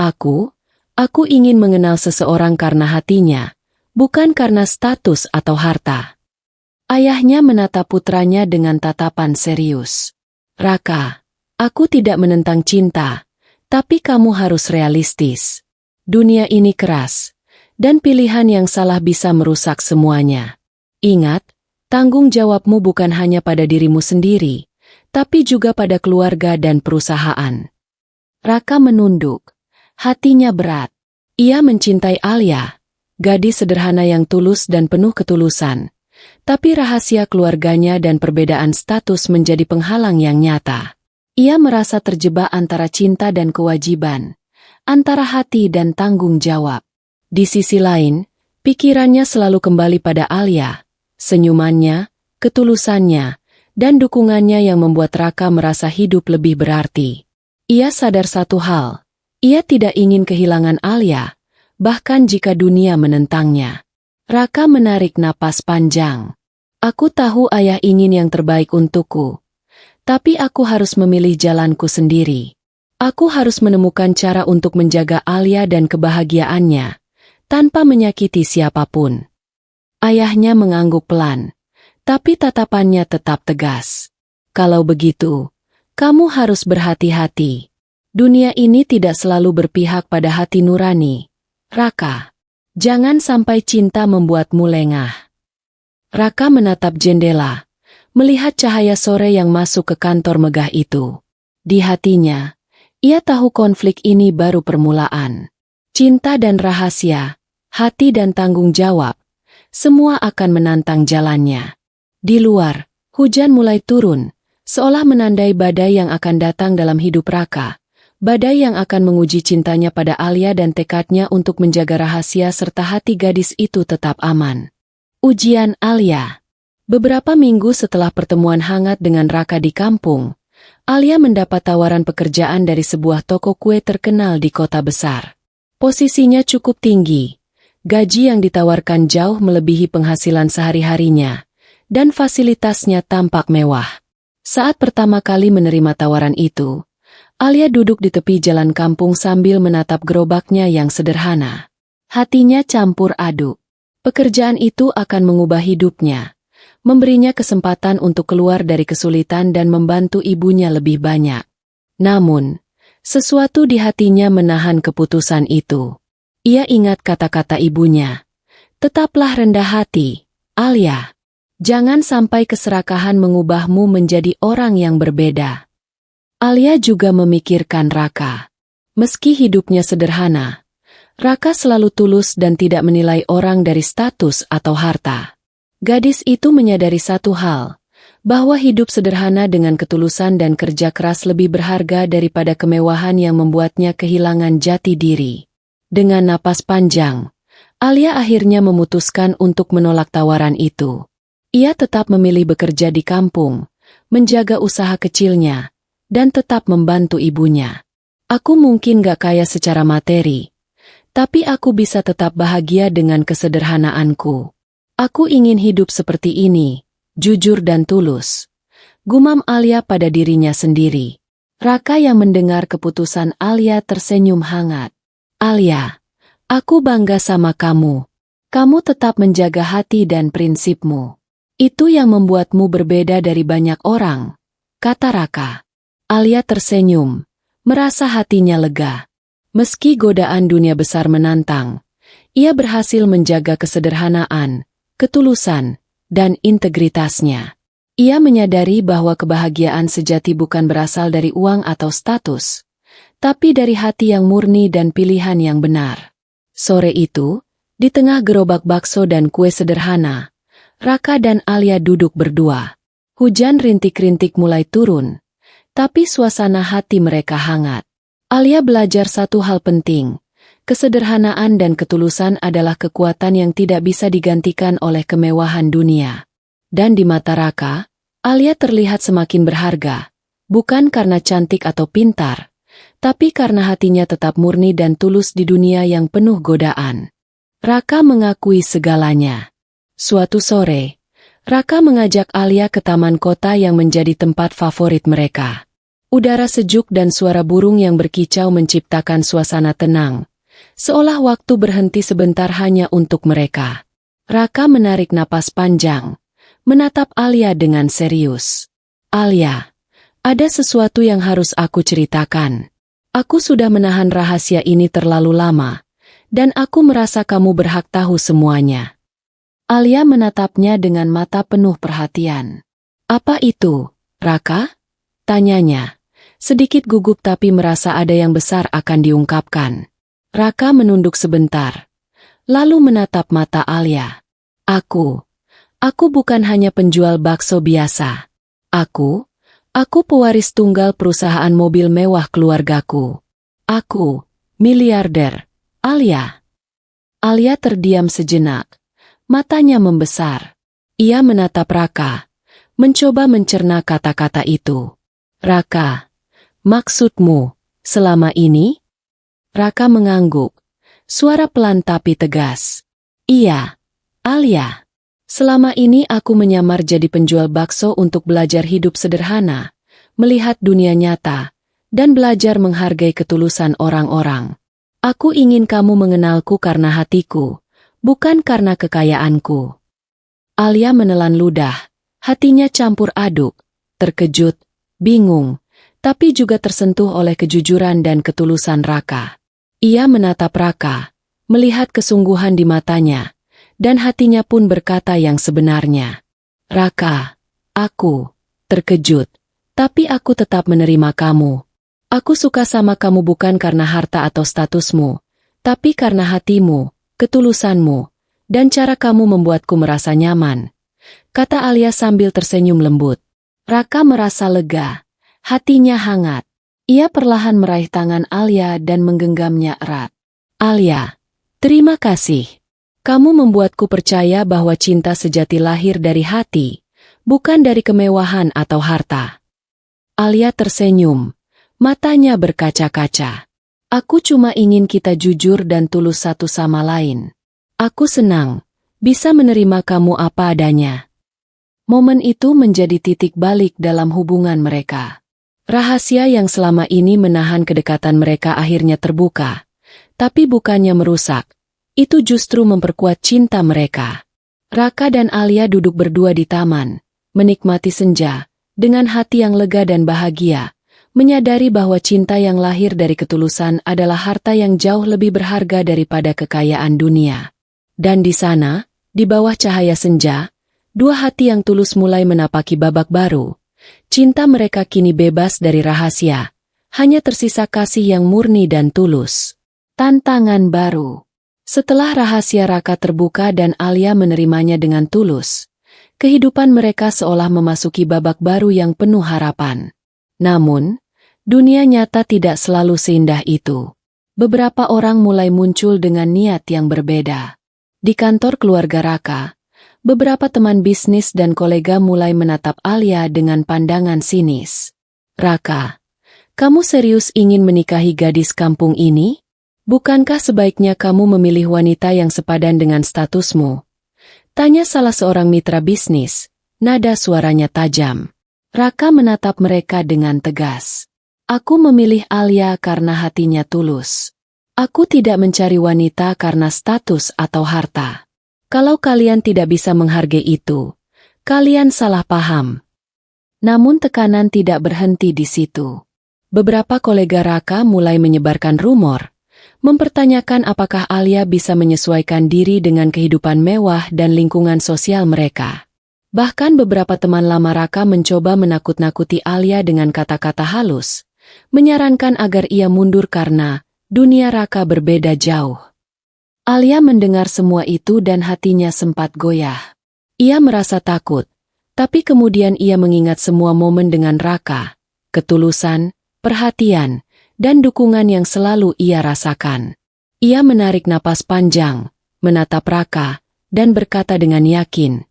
Aku ingin mengenal seseorang karena hatinya, bukan karena status atau harta. Ayahnya menatap putranya dengan tatapan serius. Raka, aku tidak menentang cinta, tapi kamu harus realistis. Dunia ini keras, dan pilihan yang salah bisa merusak semuanya. Ingat, tanggung jawabmu bukan hanya pada dirimu sendiri, tapi juga pada keluarga dan perusahaan. Raka menunduk. Hatinya berat. Ia mencintai Alia, gadis sederhana yang tulus dan penuh ketulusan. Tapi rahasia keluarganya dan perbedaan status menjadi penghalang yang nyata. Ia merasa terjebak antara cinta dan kewajiban, antara hati dan tanggung jawab. Di sisi lain, pikirannya selalu kembali pada Alia, senyumannya, ketulusannya, dan dukungannya yang membuat Raka merasa hidup lebih berarti. Ia sadar satu hal. Ia tidak ingin kehilangan Alia, bahkan jika dunia menentangnya. Raka menarik napas panjang. Aku tahu ayah ingin yang terbaik untukku, tapi aku harus memilih jalanku sendiri. Aku harus menemukan cara untuk menjaga Alia dan kebahagiaannya, tanpa menyakiti siapapun. Ayahnya mengangguk pelan, tapi tatapannya tetap tegas. Kalau begitu, kamu harus berhati-hati. Dunia ini tidak selalu berpihak pada hati nurani. Raka, jangan sampai cinta membuatmu lengah. Raka menatap jendela, melihat cahaya sore yang masuk ke kantor megah itu. Di hatinya, ia tahu konflik ini baru permulaan. Cinta dan rahasia, hati dan tanggung jawab, semua akan menantang jalannya. Di luar, hujan mulai turun, seolah menandai badai yang akan datang dalam hidup Raka. Badai yang akan menguji cintanya pada Alia dan tekadnya untuk menjaga rahasia serta hati gadis itu tetap aman. Ujian Alia. Beberapa minggu setelah pertemuan hangat dengan Raka di kampung, Alia mendapat tawaran pekerjaan dari sebuah toko kue terkenal di kota besar. Posisinya cukup tinggi, gaji yang ditawarkan jauh melebihi penghasilan sehari-harinya, dan fasilitasnya tampak mewah. Saat pertama kali menerima tawaran itu, Alia duduk di tepi jalan kampung sambil menatap gerobaknya yang sederhana. Hatinya campur aduk. Pekerjaan itu akan mengubah hidupnya, memberinya kesempatan untuk keluar dari kesulitan dan membantu ibunya lebih banyak. Namun, sesuatu di hatinya menahan keputusan itu. Ia ingat kata-kata ibunya. Tetaplah rendah hati, Alia. Jangan sampai keserakahan mengubahmu menjadi orang yang berbeda. Alia juga memikirkan Raka. Meski hidupnya sederhana, Raka selalu tulus dan tidak menilai orang dari status atau harta. Gadis itu menyadari satu hal, bahwa hidup sederhana dengan ketulusan dan kerja keras lebih berharga daripada kemewahan yang membuatnya kehilangan jati diri. Dengan napas panjang, Alia akhirnya memutuskan untuk menolak tawaran itu. Ia tetap memilih bekerja di kampung, menjaga usaha kecilnya, dan tetap membantu ibunya. Aku mungkin gak kaya secara materi, tapi aku bisa tetap bahagia dengan kesederhanaanku. Aku ingin hidup seperti ini, jujur dan tulus. Gumam Alia pada dirinya sendiri. Raka yang mendengar keputusan Alia tersenyum hangat. Alia, aku bangga sama kamu. Kamu tetap menjaga hati dan prinsipmu. Itu yang membuatmu berbeda dari banyak orang, kata Raka. Alia tersenyum, merasa hatinya lega. Meski godaan dunia besar menantang, ia berhasil menjaga kesederhanaan, ketulusan, dan integritasnya. Ia menyadari bahwa kebahagiaan sejati bukan berasal dari uang atau status, tapi dari hati yang murni dan pilihan yang benar. Sore itu, di tengah gerobak bakso dan kue sederhana, Raka dan Alia duduk berdua. Hujan rintik-rintik mulai turun, tapi suasana hati mereka hangat. Alia belajar satu hal penting. Kesederhanaan dan ketulusan adalah kekuatan yang tidak bisa digantikan oleh kemewahan dunia. Dan di mata Raka, Alia terlihat semakin berharga, bukan karena cantik atau pintar, tapi karena hatinya tetap murni dan tulus di dunia yang penuh godaan. Raka mengakui segalanya. Suatu sore, Raka mengajak Alia ke taman kota yang menjadi tempat favorit mereka. Udara sejuk dan suara burung yang berkicau menciptakan suasana tenang, seolah waktu berhenti sebentar hanya untuk mereka. Raka menarik napas panjang, menatap Alia dengan serius. Alia, ada sesuatu yang harus aku ceritakan. Aku sudah menahan rahasia ini terlalu lama, dan aku merasa kamu berhak tahu semuanya. Alia menatapnya dengan mata penuh perhatian. Apa itu, Raka? Tanyanya, sedikit gugup tapi merasa ada yang besar akan diungkapkan. Raka menunduk sebentar, lalu menatap mata Alia. Aku bukan hanya penjual bakso biasa. Aku pewaris tunggal perusahaan mobil mewah keluargaku. Aku, miliarder, Alia. Alia terdiam sejenak, matanya membesar. Ia menatap Raka, mencoba mencerna kata-kata itu. Raka, maksudmu, selama ini? Raka mengangguk, suara pelan tapi tegas. Iya, Alia. Selama ini aku menyamar jadi penjual bakso untuk belajar hidup sederhana, melihat dunia nyata, dan belajar menghargai ketulusan orang-orang. Aku ingin kamu mengenalku karena hatiku, bukan karena kekayaanku. Alia menelan ludah, hatinya campur aduk, terkejut, bingung, tapi juga tersentuh oleh kejujuran dan ketulusan Raka. Ia menatap Raka, melihat kesungguhan di matanya, dan hatinya pun berkata yang sebenarnya. Raka, aku terkejut, tapi aku tetap menerima kamu. Aku suka sama kamu bukan karena harta atau statusmu, tapi karena hatimu, ketulusanmu, dan cara kamu membuatku merasa nyaman, kata Alia sambil tersenyum lembut. Raka merasa lega, hatinya hangat. Ia perlahan meraih tangan Alia dan menggenggamnya erat. Alia, terima kasih. Kamu membuatku percaya bahwa cinta sejati lahir dari hati, bukan dari kemewahan atau harta. Alia tersenyum, matanya berkaca-kaca. Aku cuma ingin kita jujur dan tulus satu sama lain. Aku senang bisa menerima kamu apa adanya. Momen itu menjadi titik balik dalam hubungan mereka. Rahasia yang selama ini menahan kedekatan mereka akhirnya terbuka, tapi bukannya merusak. Itu justru memperkuat cinta mereka. Raka dan Alia duduk berdua di taman, menikmati senja, dengan hati yang lega dan bahagia, menyadari bahwa cinta yang lahir dari ketulusan adalah harta yang jauh lebih berharga daripada kekayaan dunia. Dan di sana, di bawah cahaya senja, dua hati yang tulus mulai menapaki babak baru, Cinta mereka kini bebas dari rahasia, hanya tersisa kasih yang murni dan tulus. Tantangan baru. Setelah rahasia Raka terbuka dan Alia menerimanya dengan tulus, kehidupan mereka seolah memasuki babak baru yang penuh harapan. Namun, dunia nyata tidak selalu seindah itu. Beberapa orang mulai muncul dengan niat yang berbeda. Di kantor keluarga Raka, beberapa teman bisnis dan kolega mulai menatap Alia dengan pandangan sinis. "Raka, kamu serius ingin menikahi gadis kampung ini? Bukankah sebaiknya kamu memilih wanita yang sepadan dengan statusmu?" Tanya salah seorang mitra bisnis, nada suaranya tajam. Raka menatap mereka dengan tegas. "Aku memilih Alia karena hatinya tulus. Aku tidak mencari wanita karena status atau harta. Kalau kalian tidak bisa menghargai itu, kalian salah paham." Namun tekanan tidak berhenti di situ. Beberapa kolega Raka mulai menyebarkan rumor, mempertanyakan apakah Alia bisa menyesuaikan diri dengan kehidupan mewah dan lingkungan sosial mereka. Bahkan beberapa teman lama Raka mencoba menakut-nakuti Alia dengan kata-kata halus, menyarankan agar ia mundur karena dunia Raka berbeda jauh. Alia mendengar semua itu dan hatinya sempat goyah. Ia merasa takut, tapi kemudian ia mengingat semua momen dengan Raka, ketulusan, perhatian, dan dukungan yang selalu ia rasakan. Ia menarik napas panjang, menatap Raka, dan berkata dengan yakin,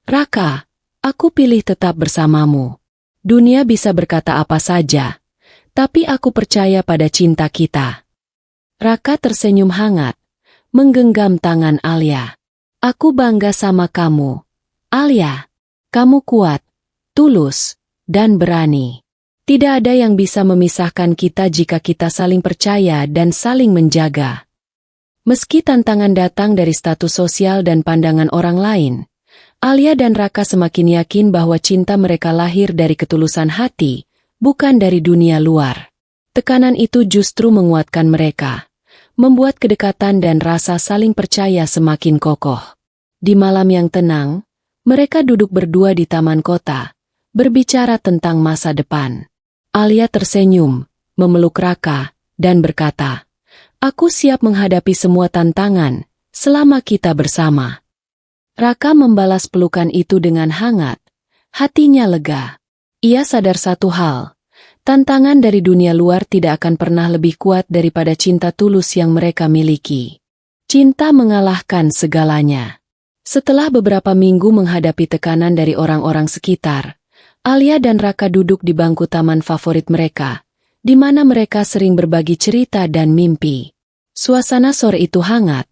"Raka, aku pilih tetap bersamamu. Dunia bisa berkata apa saja, tapi aku percaya pada cinta kita." Raka tersenyum hangat, menggenggam tangan Alia. "Aku bangga sama kamu, Alia. Kamu kuat, tulus, dan berani. Tidak ada yang bisa memisahkan kita jika kita saling percaya dan saling menjaga." Meski tantangan datang dari status sosial dan pandangan orang lain, Alia dan Raka semakin yakin bahwa cinta mereka lahir dari ketulusan hati, bukan dari dunia luar. Tekanan itu justru menguatkan mereka, membuat kedekatan dan rasa saling percaya semakin kokoh. Di malam yang tenang, mereka duduk berdua di taman kota, berbicara tentang masa depan. Alia tersenyum, memeluk Raka, dan berkata, "Aku siap menghadapi semua tantangan, selama kita bersama." Raka membalas pelukan itu dengan hangat, hatinya lega. Ia sadar satu hal, tantangan dari dunia luar tidak akan pernah lebih kuat daripada cinta tulus yang mereka miliki. Cinta mengalahkan segalanya. Setelah beberapa minggu menghadapi tekanan dari orang-orang sekitar, Alia dan Raka duduk di bangku taman favorit mereka, di mana mereka sering berbagi cerita dan mimpi. Suasana sore itu hangat,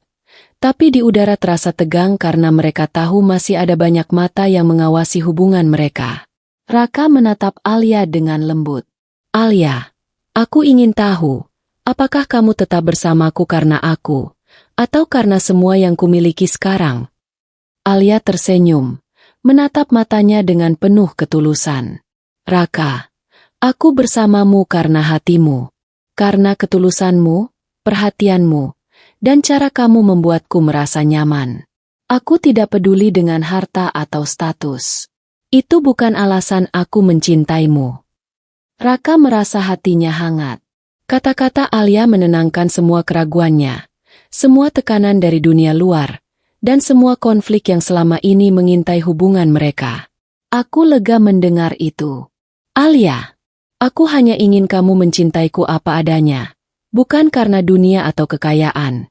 tapi di udara terasa tegang karena mereka tahu masih ada banyak mata yang mengawasi hubungan mereka. Raka menatap Alia dengan lembut. "Alia, aku ingin tahu, apakah kamu tetap bersamaku karena aku, atau karena semua yang kumiliki sekarang?" Alia tersenyum, menatap matanya dengan penuh ketulusan. "Raka, aku bersamamu karena hatimu, karena ketulusanmu, perhatianmu, dan cara kamu membuatku merasa nyaman. Aku tidak peduli dengan harta atau status. Itu bukan alasan aku mencintaimu." Raka merasa hatinya hangat. Kata-kata Alia menenangkan semua keraguannya, semua tekanan dari dunia luar, dan semua konflik yang selama ini mengintai hubungan mereka. "Aku lega mendengar itu. Alia, aku hanya ingin kamu mencintaiku apa adanya, bukan karena dunia atau kekayaan,"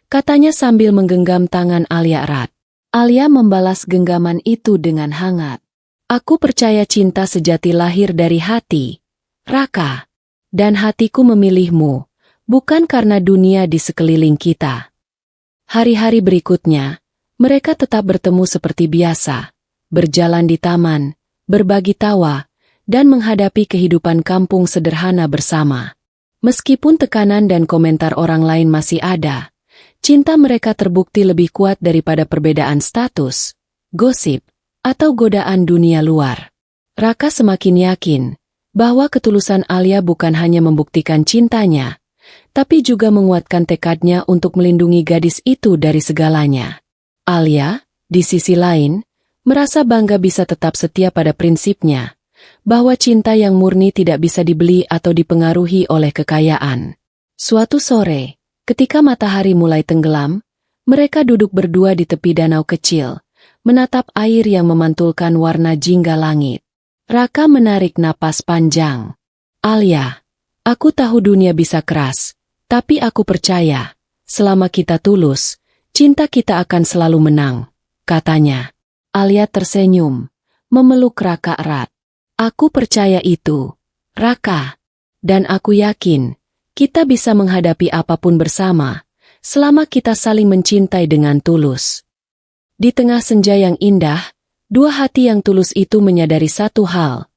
katanya sambil menggenggam tangan Alia erat. Alia membalas genggaman itu dengan hangat. "Aku percaya cinta sejati lahir dari hati, Raka, dan hatiku memilihmu, bukan karena dunia di sekeliling kita." Hari-hari berikutnya, mereka tetap bertemu seperti biasa, berjalan di taman, berbagi tawa, dan menghadapi kehidupan kampung sederhana bersama. Meskipun tekanan dan komentar orang lain masih ada, cinta mereka terbukti lebih kuat daripada perbedaan status, gosip, atau godaan dunia luar. Raka semakin yakin bahwa ketulusan Alia bukan hanya membuktikan cintanya, tapi juga menguatkan tekadnya untuk melindungi gadis itu dari segalanya. Alia, di sisi lain, merasa bangga bisa tetap setia pada prinsipnya, bahwa cinta yang murni tidak bisa dibeli atau dipengaruhi oleh kekayaan. Suatu sore, ketika matahari mulai tenggelam, mereka duduk berdua di tepi danau kecil, menatap air yang memantulkan warna jingga langit. Raka menarik napas panjang. "Alia, aku tahu dunia bisa keras, tapi aku percaya, selama kita tulus, cinta kita akan selalu menang," katanya. Alia tersenyum, memeluk Raka erat. "Aku percaya itu, Raka. Dan aku yakin, kita bisa menghadapi apapun bersama, selama kita saling mencintai dengan tulus." Di tengah senja yang indah, dua hati yang tulus itu menyadari satu hal.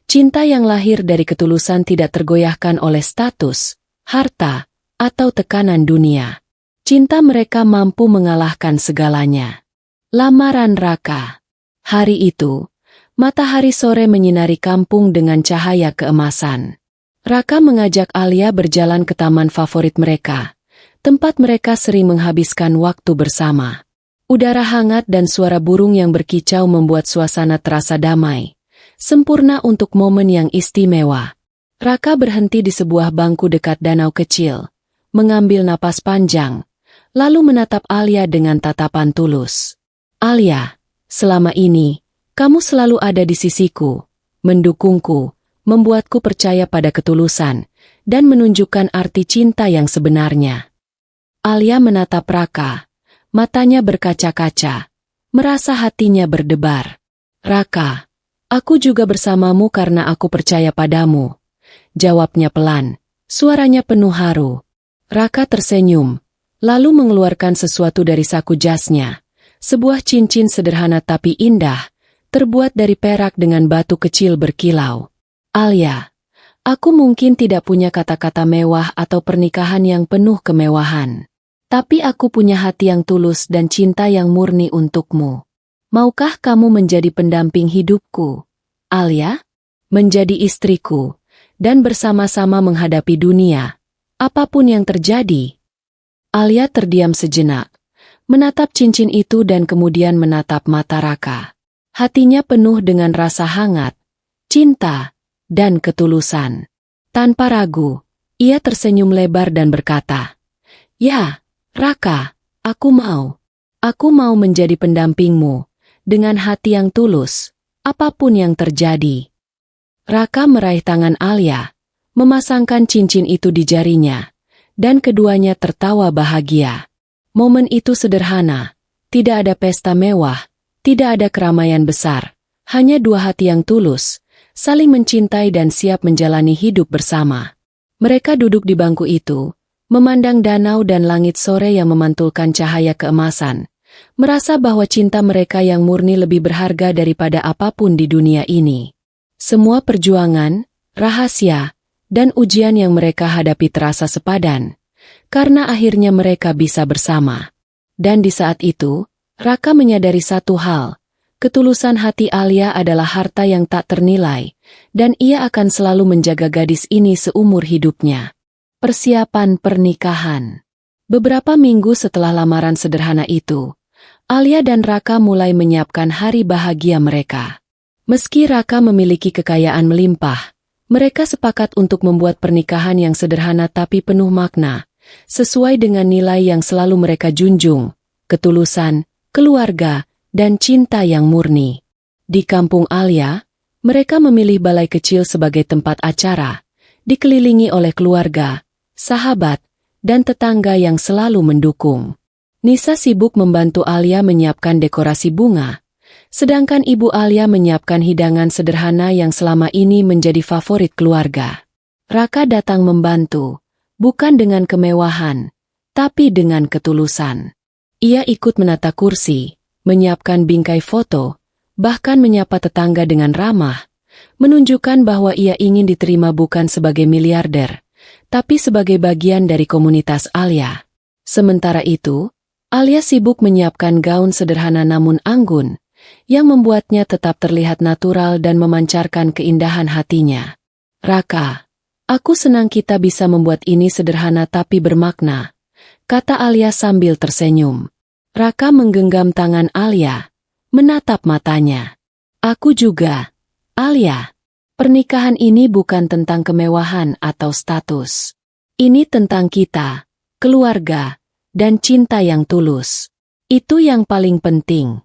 Cinta yang lahir dari ketulusan tidak tergoyahkan oleh status, harta, atau tekanan dunia. Cinta mereka mampu mengalahkan segalanya. Lamaran Raka. Hari itu, matahari sore menyinari kampung dengan cahaya keemasan. Raka mengajak Alia berjalan ke taman favorit mereka, tempat mereka sering menghabiskan waktu bersama. Udara hangat dan suara burung yang berkicau membuat suasana terasa damai, sempurna untuk momen yang istimewa. Raka berhenti di sebuah bangku dekat danau kecil, mengambil napas panjang, lalu menatap Alia dengan tatapan tulus. "Alia, selama ini, kamu selalu ada di sisiku, mendukungku, membuatku percaya pada ketulusan, dan menunjukkan arti cinta yang sebenarnya." Alia menatap Raka, matanya berkaca-kaca, merasa hatinya berdebar. "Raka, aku juga bersamamu karena aku percaya padamu," jawabnya pelan, suaranya penuh haru. Raka tersenyum, lalu mengeluarkan sesuatu dari saku jasnya, sebuah cincin sederhana tapi indah, terbuat dari perak dengan batu kecil berkilau. "Alia, aku mungkin tidak punya kata-kata mewah atau pernikahan yang penuh kemewahan. Tapi aku punya hati yang tulus dan cinta yang murni untukmu. Maukah kamu menjadi pendamping hidupku, Alia? Menjadi istriku, dan bersama-sama menghadapi dunia, apapun yang terjadi?" Alia terdiam sejenak, menatap cincin itu dan kemudian menatap mata Raka. Hatinya penuh dengan rasa hangat, cinta, dan ketulusan. Tanpa ragu, ia tersenyum lebar dan berkata, "Ya, Raka, aku mau. Aku mau menjadi pendampingmu, dengan hati yang tulus, apapun yang terjadi." Raka meraih tangan Alia, memasangkan cincin itu di jarinya, dan keduanya tertawa bahagia. Momen itu sederhana, tidak ada pesta mewah, tidak ada keramaian besar, hanya dua hati yang tulus, saling mencintai dan siap menjalani hidup bersama. Mereka duduk di bangku itu, memandang danau dan langit sore yang memantulkan cahaya keemasan, merasa bahwa cinta mereka yang murni lebih berharga daripada apapun di dunia ini. Semua perjuangan, rahasia, dan ujian yang mereka hadapi terasa sepadan, karena akhirnya mereka bisa bersama. Dan di saat itu, Raka menyadari satu hal. Ketulusan hati Alia adalah harta yang tak ternilai, dan ia akan selalu menjaga gadis ini seumur hidupnya. Persiapan pernikahan. Beberapa minggu setelah lamaran sederhana itu, Alia dan Raka mulai menyiapkan hari bahagia mereka. Meski Raka memiliki kekayaan melimpah, mereka sepakat untuk membuat pernikahan yang sederhana tapi penuh makna, sesuai dengan nilai yang selalu mereka junjung, ketulusan, keluarga, dan cinta yang murni. Di kampung Alia, mereka memilih balai kecil sebagai tempat acara, dikelilingi oleh keluarga, sahabat, dan tetangga yang selalu mendukung. Nisa sibuk membantu Alia menyiapkan dekorasi bunga, sedangkan ibu Alia menyiapkan hidangan sederhana yang selama ini menjadi favorit keluarga. Raka datang membantu, bukan dengan kemewahan, tapi dengan ketulusan. Ia ikut menata kursi, menyiapkan bingkai foto, bahkan menyapa tetangga dengan ramah, menunjukkan bahwa ia ingin diterima bukan sebagai miliarder, tapi sebagai bagian dari komunitas Alia. Sementara itu, Alia sibuk menyiapkan gaun sederhana namun anggun, yang membuatnya tetap terlihat natural dan memancarkan keindahan hatinya. "Raka, aku senang kita bisa membuat ini sederhana tapi bermakna," kata Alia sambil tersenyum. Raka menggenggam tangan Alia, menatap matanya. "Aku juga, Alia." Pernikahan ini bukan tentang kemewahan atau status. Ini tentang kita, keluarga, dan cinta yang tulus. Itu yang paling penting.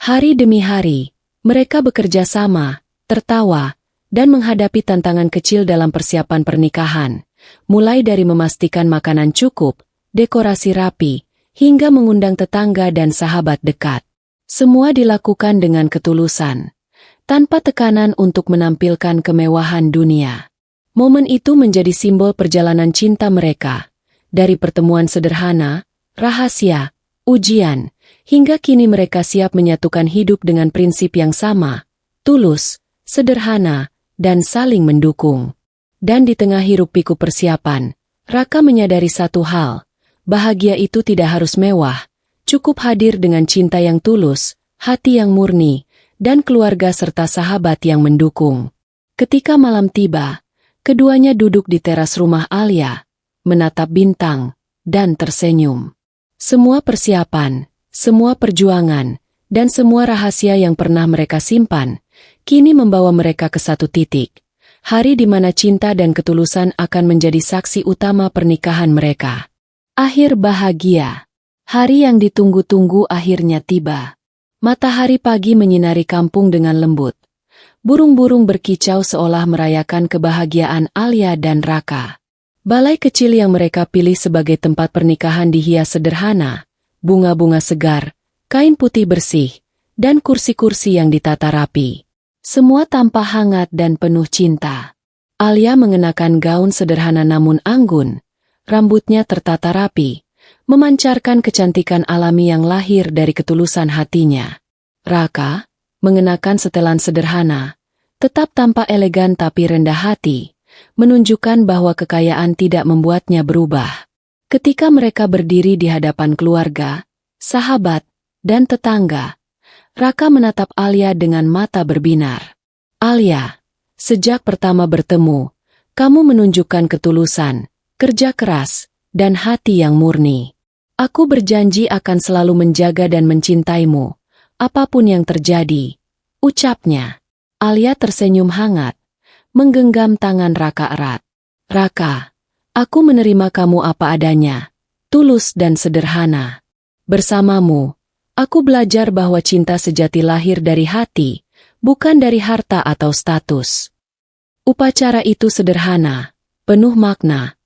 Hari demi hari, mereka bekerja sama, tertawa, dan menghadapi tantangan kecil dalam persiapan pernikahan, mulai dari memastikan makanan cukup, dekorasi rapi, hingga mengundang tetangga dan sahabat dekat. Semua dilakukan dengan ketulusan, tanpa tekanan untuk menampilkan kemewahan dunia. Momen itu menjadi simbol perjalanan cinta mereka, dari pertemuan sederhana, rahasia, ujian, hingga kini mereka siap menyatukan hidup dengan prinsip yang sama, tulus, sederhana, dan saling mendukung. Dan di tengah hiruk-pikuk persiapan, Raka menyadari satu hal, bahagia itu tidak harus mewah, cukup hadir dengan cinta yang tulus, hati yang murni, dan keluarga serta sahabat yang mendukung. Ketika malam tiba, keduanya duduk di teras rumah Alia, menatap bintang, dan tersenyum. Semua persiapan, semua perjuangan, dan semua rahasia yang pernah mereka simpan, kini membawa mereka ke satu titik. Hari di mana cinta dan ketulusan akan menjadi saksi utama pernikahan mereka. Akhir bahagia. Hari yang ditunggu-tunggu akhirnya tiba. Matahari pagi menyinari kampung dengan lembut. Burung-burung berkicau seolah merayakan kebahagiaan Alia dan Raka. Balai kecil yang mereka pilih sebagai tempat pernikahan dihias sederhana, bunga-bunga segar, kain putih bersih, dan kursi-kursi yang ditata rapi. Semua tampak hangat dan penuh cinta. Alia mengenakan gaun sederhana namun anggun, rambutnya tertata rapi, memancarkan kecantikan alami yang lahir dari ketulusan hatinya. Raka, mengenakan setelan sederhana, tetap tampak elegan tapi rendah hati, menunjukkan bahwa kekayaan tidak membuatnya berubah. Ketika mereka berdiri di hadapan keluarga, sahabat, dan tetangga, Raka menatap Alia dengan mata berbinar. Alia, sejak pertama bertemu, kamu menunjukkan ketulusan, kerja keras, dan hati yang murni. Aku berjanji akan selalu menjaga dan mencintaimu, apapun yang terjadi, ucapnya. Alia tersenyum hangat, menggenggam tangan Raka erat. Raka, aku menerima kamu apa adanya, tulus dan sederhana. Bersamamu, aku belajar bahwa cinta sejati lahir dari hati, bukan dari harta atau status. Upacara itu sederhana, penuh makna,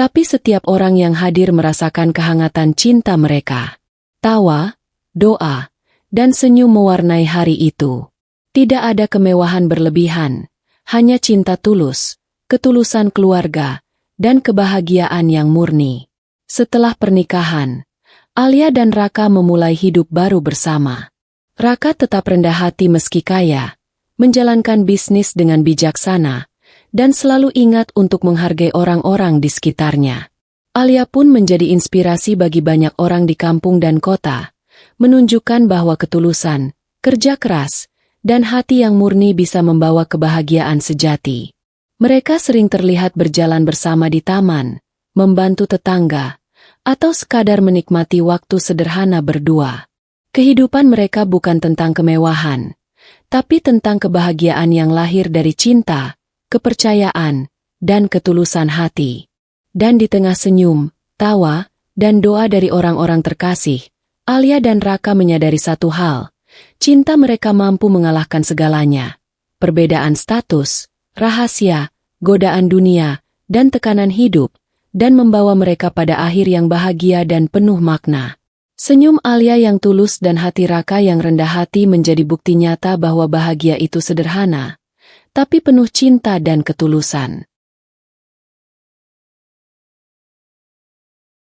tapi setiap orang yang hadir merasakan kehangatan cinta mereka. Tawa, doa, dan senyum mewarnai hari itu. Tidak ada kemewahan berlebihan, hanya cinta tulus, ketulusan keluarga, dan kebahagiaan yang murni. Setelah pernikahan, Alia dan Raka memulai hidup baru bersama. Raka tetap rendah hati meski kaya, menjalankan bisnis dengan bijaksana, dan selalu ingat untuk menghargai orang-orang di sekitarnya. Alia pun menjadi inspirasi bagi banyak orang di kampung dan kota, menunjukkan bahwa ketulusan, kerja keras, dan hati yang murni bisa membawa kebahagiaan sejati. Mereka sering terlihat berjalan bersama di taman, membantu tetangga, atau sekadar menikmati waktu sederhana berdua. Kehidupan mereka bukan tentang kemewahan, tapi tentang kebahagiaan yang lahir dari cinta, kepercayaan, dan ketulusan hati. Dan di tengah senyum, tawa, dan doa dari orang-orang terkasih, Alia dan Raka menyadari satu hal, cinta mereka mampu mengalahkan segalanya. Perbedaan status, rahasia, godaan dunia, dan tekanan hidup, dan membawa mereka pada akhir yang bahagia dan penuh makna. Senyum Alia yang tulus dan hati Raka yang rendah hati menjadi bukti nyata bahwa bahagia itu sederhana, tapi penuh cinta dan ketulusan.